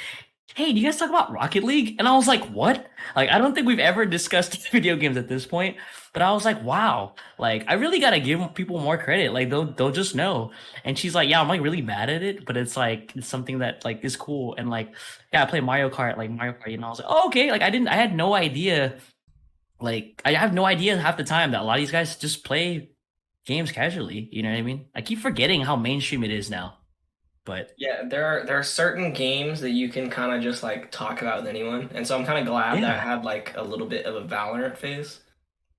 hey, do you guys talk about Rocket League? And I was like, what? Like, I don't think we've ever discussed video games at this point. But I was like, wow, like I really gotta give people more credit. Like they'll just know. And she's like, yeah, I'm like really bad at it, but it's like it's something that like is cool. And like, yeah, I play Mario Kart, like Mario Kart, and I was like, oh, okay. Like I had no idea. Like I have no idea half the time that a lot of these guys just play games casually. You know what I mean? I keep forgetting how mainstream it is now. But Yeah, there are certain games that you can kind of just like talk about with anyone, and so I'm kind of glad that I yeah, had like a little bit of a Valorant phase,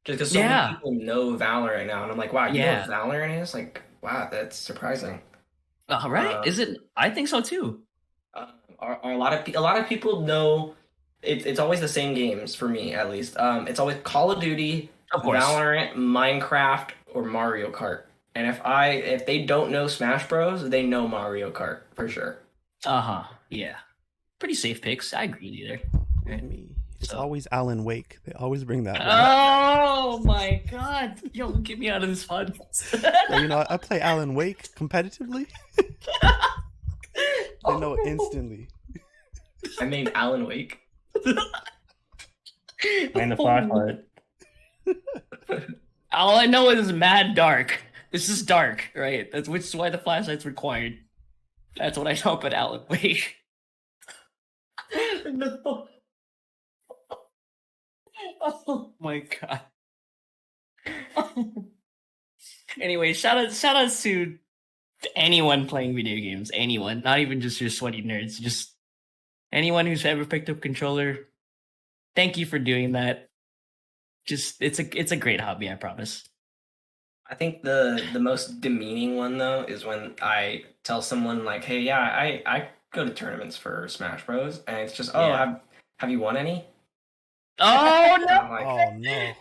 just because so many yeah, people know Valorant now, and I'm like, wow, you know what yeah. Valorant is? Like, wow, that's surprising. Right? Is Um, it? I think so too. are a lot of people know it's always the same games for me at least. It's always Call of Duty, Of course. Valorant, Minecraft, or Mario Kart. And if they don't know Smash Bros, they know Mario Kart for sure. Uh-huh. Yeah. Pretty safe picks. I agree either. With Right. me, it's So always Alan Wake. They always bring that one. oh my god. Yo, get me out of this podcast. Well, you know, I play Alan Wake competitively. They know it instantly. I made Alan Wake. And the flashlight. All I know is mad dark. This is dark, right? That's which is why the flashlight's required. That's what I know about Alan Wake. No. Oh my god. Anyway, shout out to anyone playing video games. Anyone, not even just your sweaty nerds. Just anyone who's ever picked up a controller. Thank you for doing that. Just it's a great hobby, I promise. I think the most demeaning one though is when I tell someone like, "Hey, yeah, I go to tournaments for Smash Bros." And it's just, "Oh, Yeah. have you won any?" Oh And I'm like, Oh no.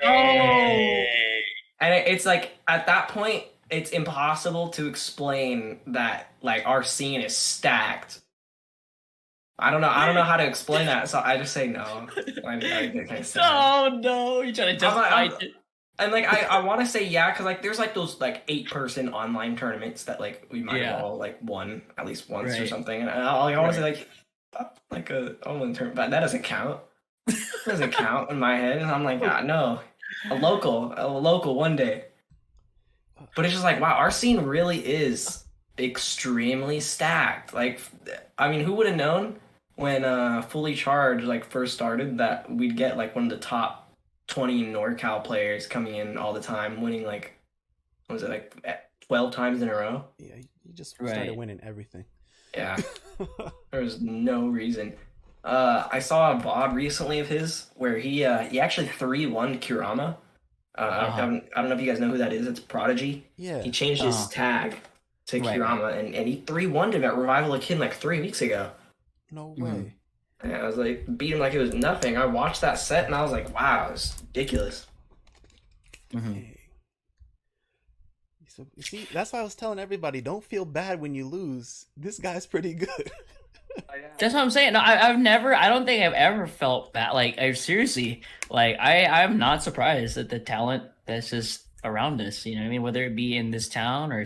no! and it's like at that point, it's impossible to explain that like our scene is stacked. I don't know how to explain that, so I just say no. I can't say that. Oh no! You're trying to I'm, justify it. And like I want to say yeah, because like there's like those like 8-person online tournaments that like we might have Yeah. all like won at least once or Right. something. And I want to say like a online tournament, but that doesn't count. It doesn't count in my head, and I'm like, ah, no, a local one day. But it's just like wow, our scene really is extremely stacked. Like, I mean, who would have known when Fully Charged like first started that we'd get like one of the top 20 NorCal players coming in all the time, winning like what was it like 12 times in a row? Yeah, you just started Right. winning everything. Yeah, there was no reason. I saw a VOD recently of his where he actually 3-1 Kurama. I don't know if you guys know who that is. It's Prodigy. Yeah. He changed his tag to Right, Kurama, and he 3-1'd him at Revival of Kin like 3 weeks ago. No Mhm. way. And I was like, beat him like it was nothing. I watched that set and I was like, wow, it's ridiculous. Mhm. Dang. So you see, that's why I was telling everybody, don't feel bad when you lose. This guy's pretty good. That's what I'm saying. No, I don't think I've ever felt bad. Like, I seriously, like, I'm not surprised at the talent that's just around us. You know what I mean? Whether it be in this town or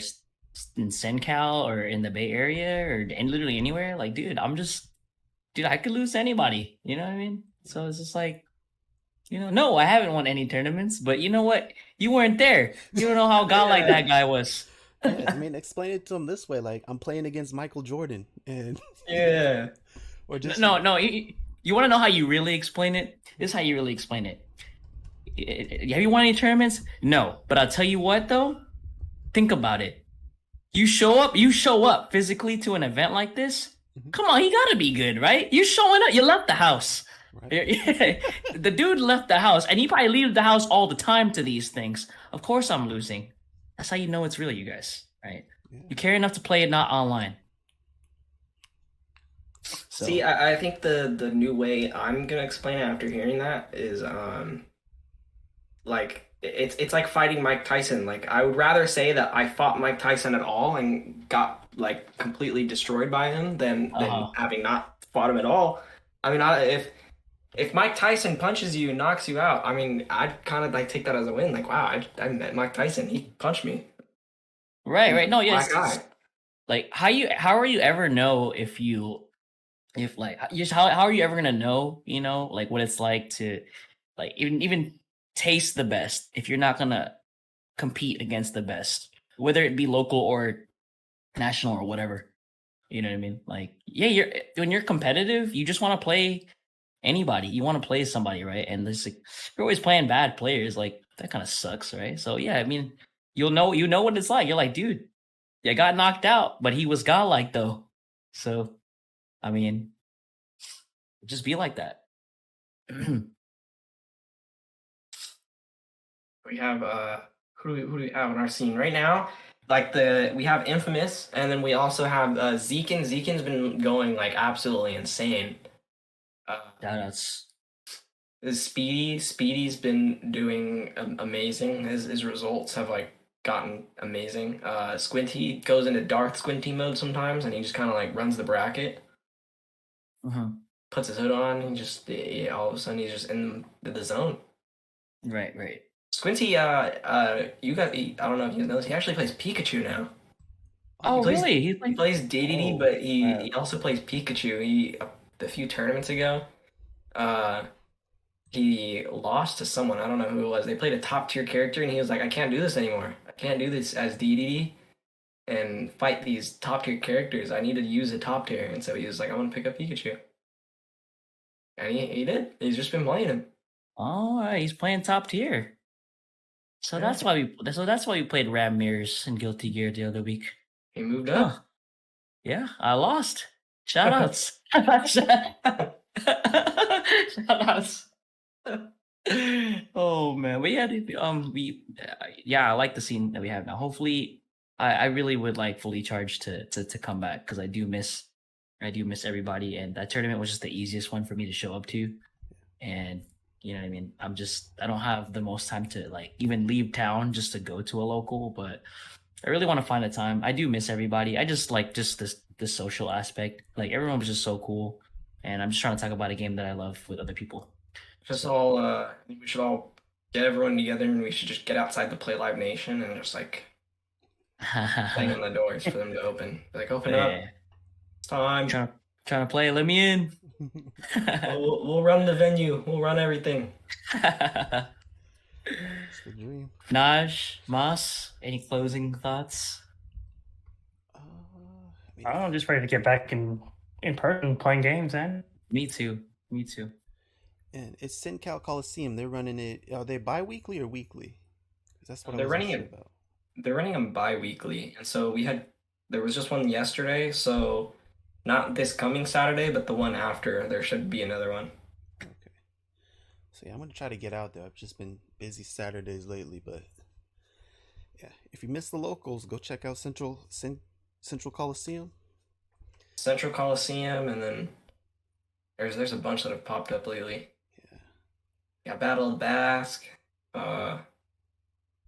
in SenCal or in the Bay Area or literally anywhere. Like, dude, I could lose to anybody. You know what I mean? So it's just like, no, I haven't won any tournaments, but you know what? You weren't there. You don't know how godlike that guy was. Yeah, I mean, explain it to him this way: like I'm playing against Michael Jordan, and Yeah. or just No. You want to know how you really explain it? This is how you really explain it. Have you won any tournaments? No, but I'll tell you what though. Think about it. You show up physically to an event like this. Mhm. Come on, he gotta be good, right? You showing up. You left the house. Right. The dude left the house, and he probably leaves the house all the time to these things. Of course, I'm losing. That's how you know it's real, you guys. Right? Yeah. You care enough to play it, not online. So, See, I think the new way I'm gonna explain it after hearing that is like it's like fighting Mike Tyson. Like I would rather say that I fought Mike Tyson at all and got like completely destroyed by him than having not fought him at all. I mean, if Mike Tyson punches you and knocks you out, I mean, I'd kind of like take that as a win. Like, wow, I met Mike Tyson. He punched me. right. No, yes. Black eye. Like how are you ever know if you if like just how are you ever gonna know, you know, like what it's like to like even taste the best if you're not gonna compete against the best, whether it be local or national or whatever. You know what I mean? Like, yeah, when you're competitive, you just want to play anybody. You want to play somebody, right? And there's like you're always playing bad players, like that kind of sucks, right? So yeah, I mean, you know what it's like. You're like, dude, you got knocked out, but he was godlike though. So I mean, just be like that. We have who do we have on our scene right now? Like we have Infamous, and then we also have Zekin. Zekin's been going like absolutely insane. That's Speedy's been doing amazing. His results have like gotten amazing. Squinty goes into Darth Squinty mode sometimes, and he just kind of like runs the bracket, puts his hood on, and just all of a sudden he's just in the zone. right. Squinty, you got. I don't know if you know this. He actually plays Pikachu now. Oh, really? He plays DDD, but he also plays Pikachu. He a few tournaments ago, he lost to someone. I don't know who it was. They played a top tier character, and he was like, "I can't do this anymore. I can't do this as DDD and fight these top tier characters. I need to use a top tier." And so he was like, "I want to pick up Pikachu," and he did. He's just been playing him. All right, he's playing top tier. So that's why we played Ram Mirrors and Guilty Gear the other week. He moved up. Huh. Yeah, I lost. Shout outs. Shout outs. Oh man, but yeah, I like the scene that we have now. Hopefully, I really would like Fully Charged to come back because I do miss everybody, and that tournament was just the easiest one for me to show up to, and you know what I mean. I don't have the most time to like even leave town just to go to a local, but I really want to find a time. I do miss everybody. I just like just this social aspect. Like everyone was just so cool, and I'm just trying to talk about a game that I love with other people. Just all, we should all get everyone together, and we should just get outside the Play Live Nation and just like bang on the doors for them to open. Like, open up. It's time. Trying to play. Let me in. We'll run the venue. We'll run everything. It's the dream. Naj, Moss, any closing thoughts? I'm just ready to get back in person playing games, man. Me too. And it's SinCal Coliseum. They're running it. Are they bi-weekly or weekly? That's what They're I was running asking it. about. They're running them bi-weekly, and so there was just one yesterday, so not this coming Saturday, but the one after. There should be another one. Okay. So yeah, I'm gonna try to get out there. I've just been busy Saturdays lately, but yeah, if you miss the locals, go check out Central Coliseum. Central Coliseum, and then there's a bunch that have popped up lately. Yeah, Battle of Basque,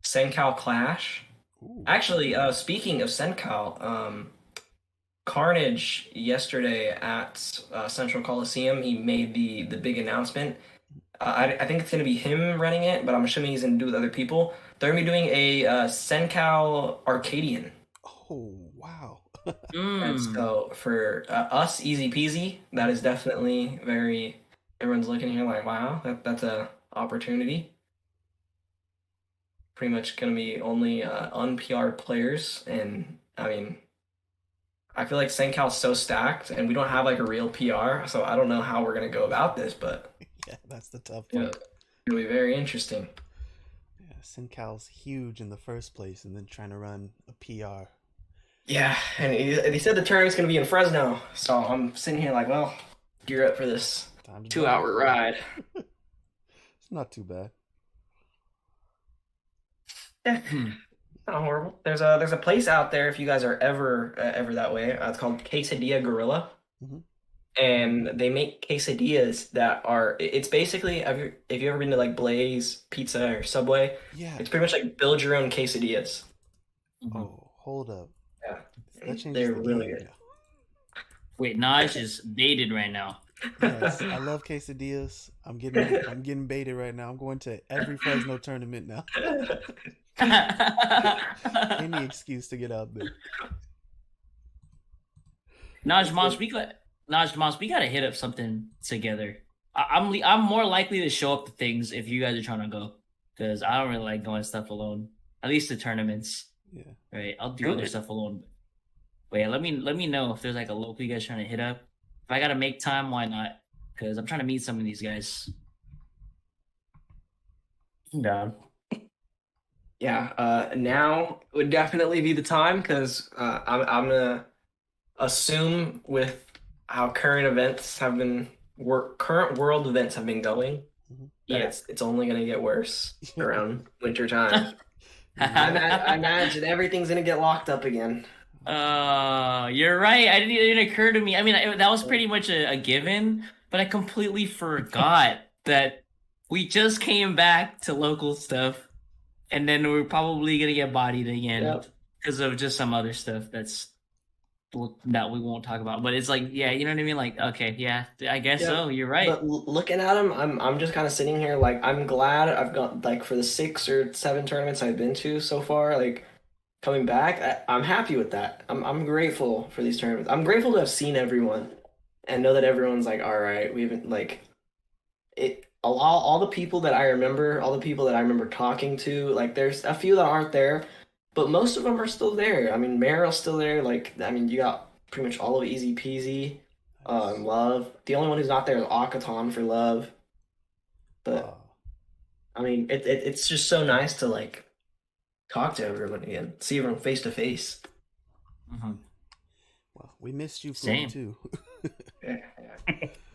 Sencal Clash. Ooh. Actually, speaking of Sencal, Carnage yesterday at Central Coliseum, he made the big announcement. I think it's going to be him running it, but I'm assuming he's going to do it with other people. They're going to be doing a Sencal Arcadian. Oh, wow. And so for us, easy peasy. That is definitely very. Everyone's looking here like, wow, that's a opportunity. Pretty much gonna be only un-PR players, and I mean, I feel like Sencal's so stacked, and we don't have like a real PR, so I don't know how we're gonna go about this, but Yeah, that's the tough yeah, part. it'll be very interesting. Yeah, SinCal's huge in the first place, and then trying to run a PR. Yeah, and he said the tournament's gonna be in Fresno, so I'm sitting here like, well, gear up for this Time to 2-hour ride. It's not too bad. Yeah, not horrible. There's a place out there if you guys are ever that way. It's called Quesadilla Gorilla, and they make quesadillas that are. It's basically if you ever been to like Blaze Pizza or Subway, Yeah. it's pretty much like build your own quesadillas. Oh, hold up. Yeah, That changes they're the really game good. now. Wait, Naj is baited right now. Yes, I love quesadillas. I'm getting baited right now. I'm going to every Fresno tournament now. Any excuse to get out there. Naj, Moss, we Naj Moss, we gotta hit up something together. I'm more likely to show up to things if you guys are trying to go, because I don't really like going stuff alone. At least the tournaments. Yeah. Right. I'll do other stuff alone. But yeah, let me know if there's like a local you guys trying to hit up. If I gotta make time, why not? Because I'm trying to meet some of these guys. Down. Yeah, now would definitely be the time because I'm gonna assume with how current events have been, current world events have been going, that it's only gonna get worse around winter time. I imagine everything's gonna get locked up again. You're right. It didn't occur to me. I mean, that was pretty much a given, but I completely forgot that we just came back to local stuff. And then we're probably gonna get bodied again because of just some other stuff that we won't talk about. But it's like, yeah, you know what I mean? Like, okay, yeah, I guess so. You're right. But looking at them, I'm just kind of sitting here like I'm glad I've got like for the 6 or 7 tournaments I've been to so far, like coming back, I'm happy with that. I'm grateful for these tournaments. I'm grateful to have seen everyone and know that everyone's like, all right, we haven't like it. All the people that I remember, all the people that I remember talking to, like there's a few that aren't there, but most of them are still there. I mean, Meryl's still there. Like, I mean, you got pretty much all of Easy Peasy, Love. The only one who's not there is Akaton for Love. But I mean, it's just so nice to like talk to everyone again, see everyone face to face. Well, we missed you Same. too.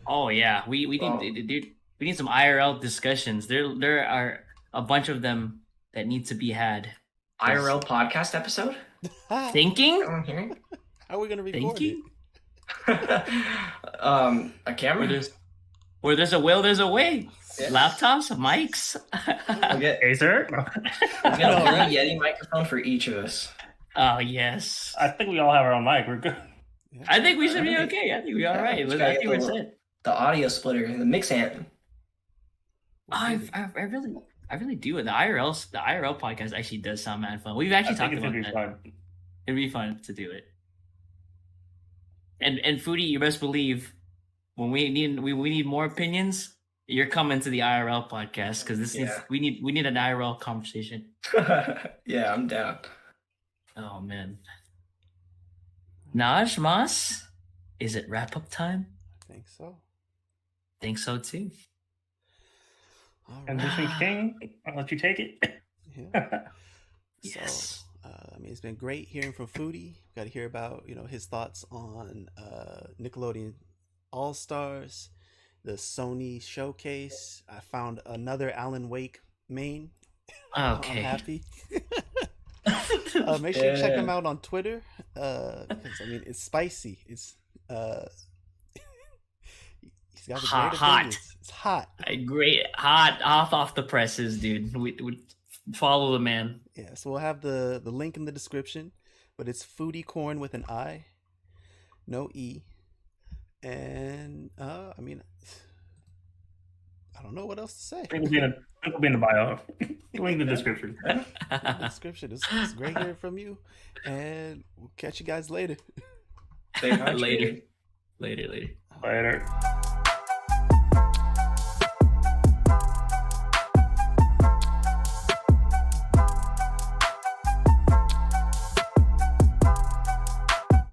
Oh yeah, we need dude. We need some IRL discussions. There are a bunch of them that need to be had. IRL podcast episode? Thinking? How are we gonna record Thinking? A camera? Where there's a will, there's a way. Yes. Laptops, mics. We'll get Acer? a Blue Yeti microphone for each of us. Oh yes. I think we all have our own mic. We're good. I think we should be okay. I think we're all right. I think we're set. The audio splitter, the mix amp. I really do. The IRL podcast actually does sound mad fun. We've actually talked about that. Fun. It'd be fun to do it. And Foodie, you best believe when we need more opinions, you're coming to the IRL podcast because we need an IRL conversation. Yeah, I'm down. Oh man. Naj Mas, is it wrap up time? I think so. Think so too. And this week's King, I'll let you take it. Yeah. Yes. So, I mean, it's been great hearing from Foodie. Got to hear about his thoughts on Nickelodeon All Stars, the Sony showcase. I found another Alan Wake main. Okay. I'm happy. Make sure you check him out on Twitter because I mean it's spicy. It's he's got the great opinions. It's hot. Great hot off the presses, dude. We follow the man. Yeah, so we'll have the link in the description, but it's FOODICORN with an I, no E, and I mean, I don't know what else to say. Link will be in the bio. Link in the description. The description. It's great hearing from you, and we'll catch you guys later. Say hi, Later. Jimmy. Later. Later.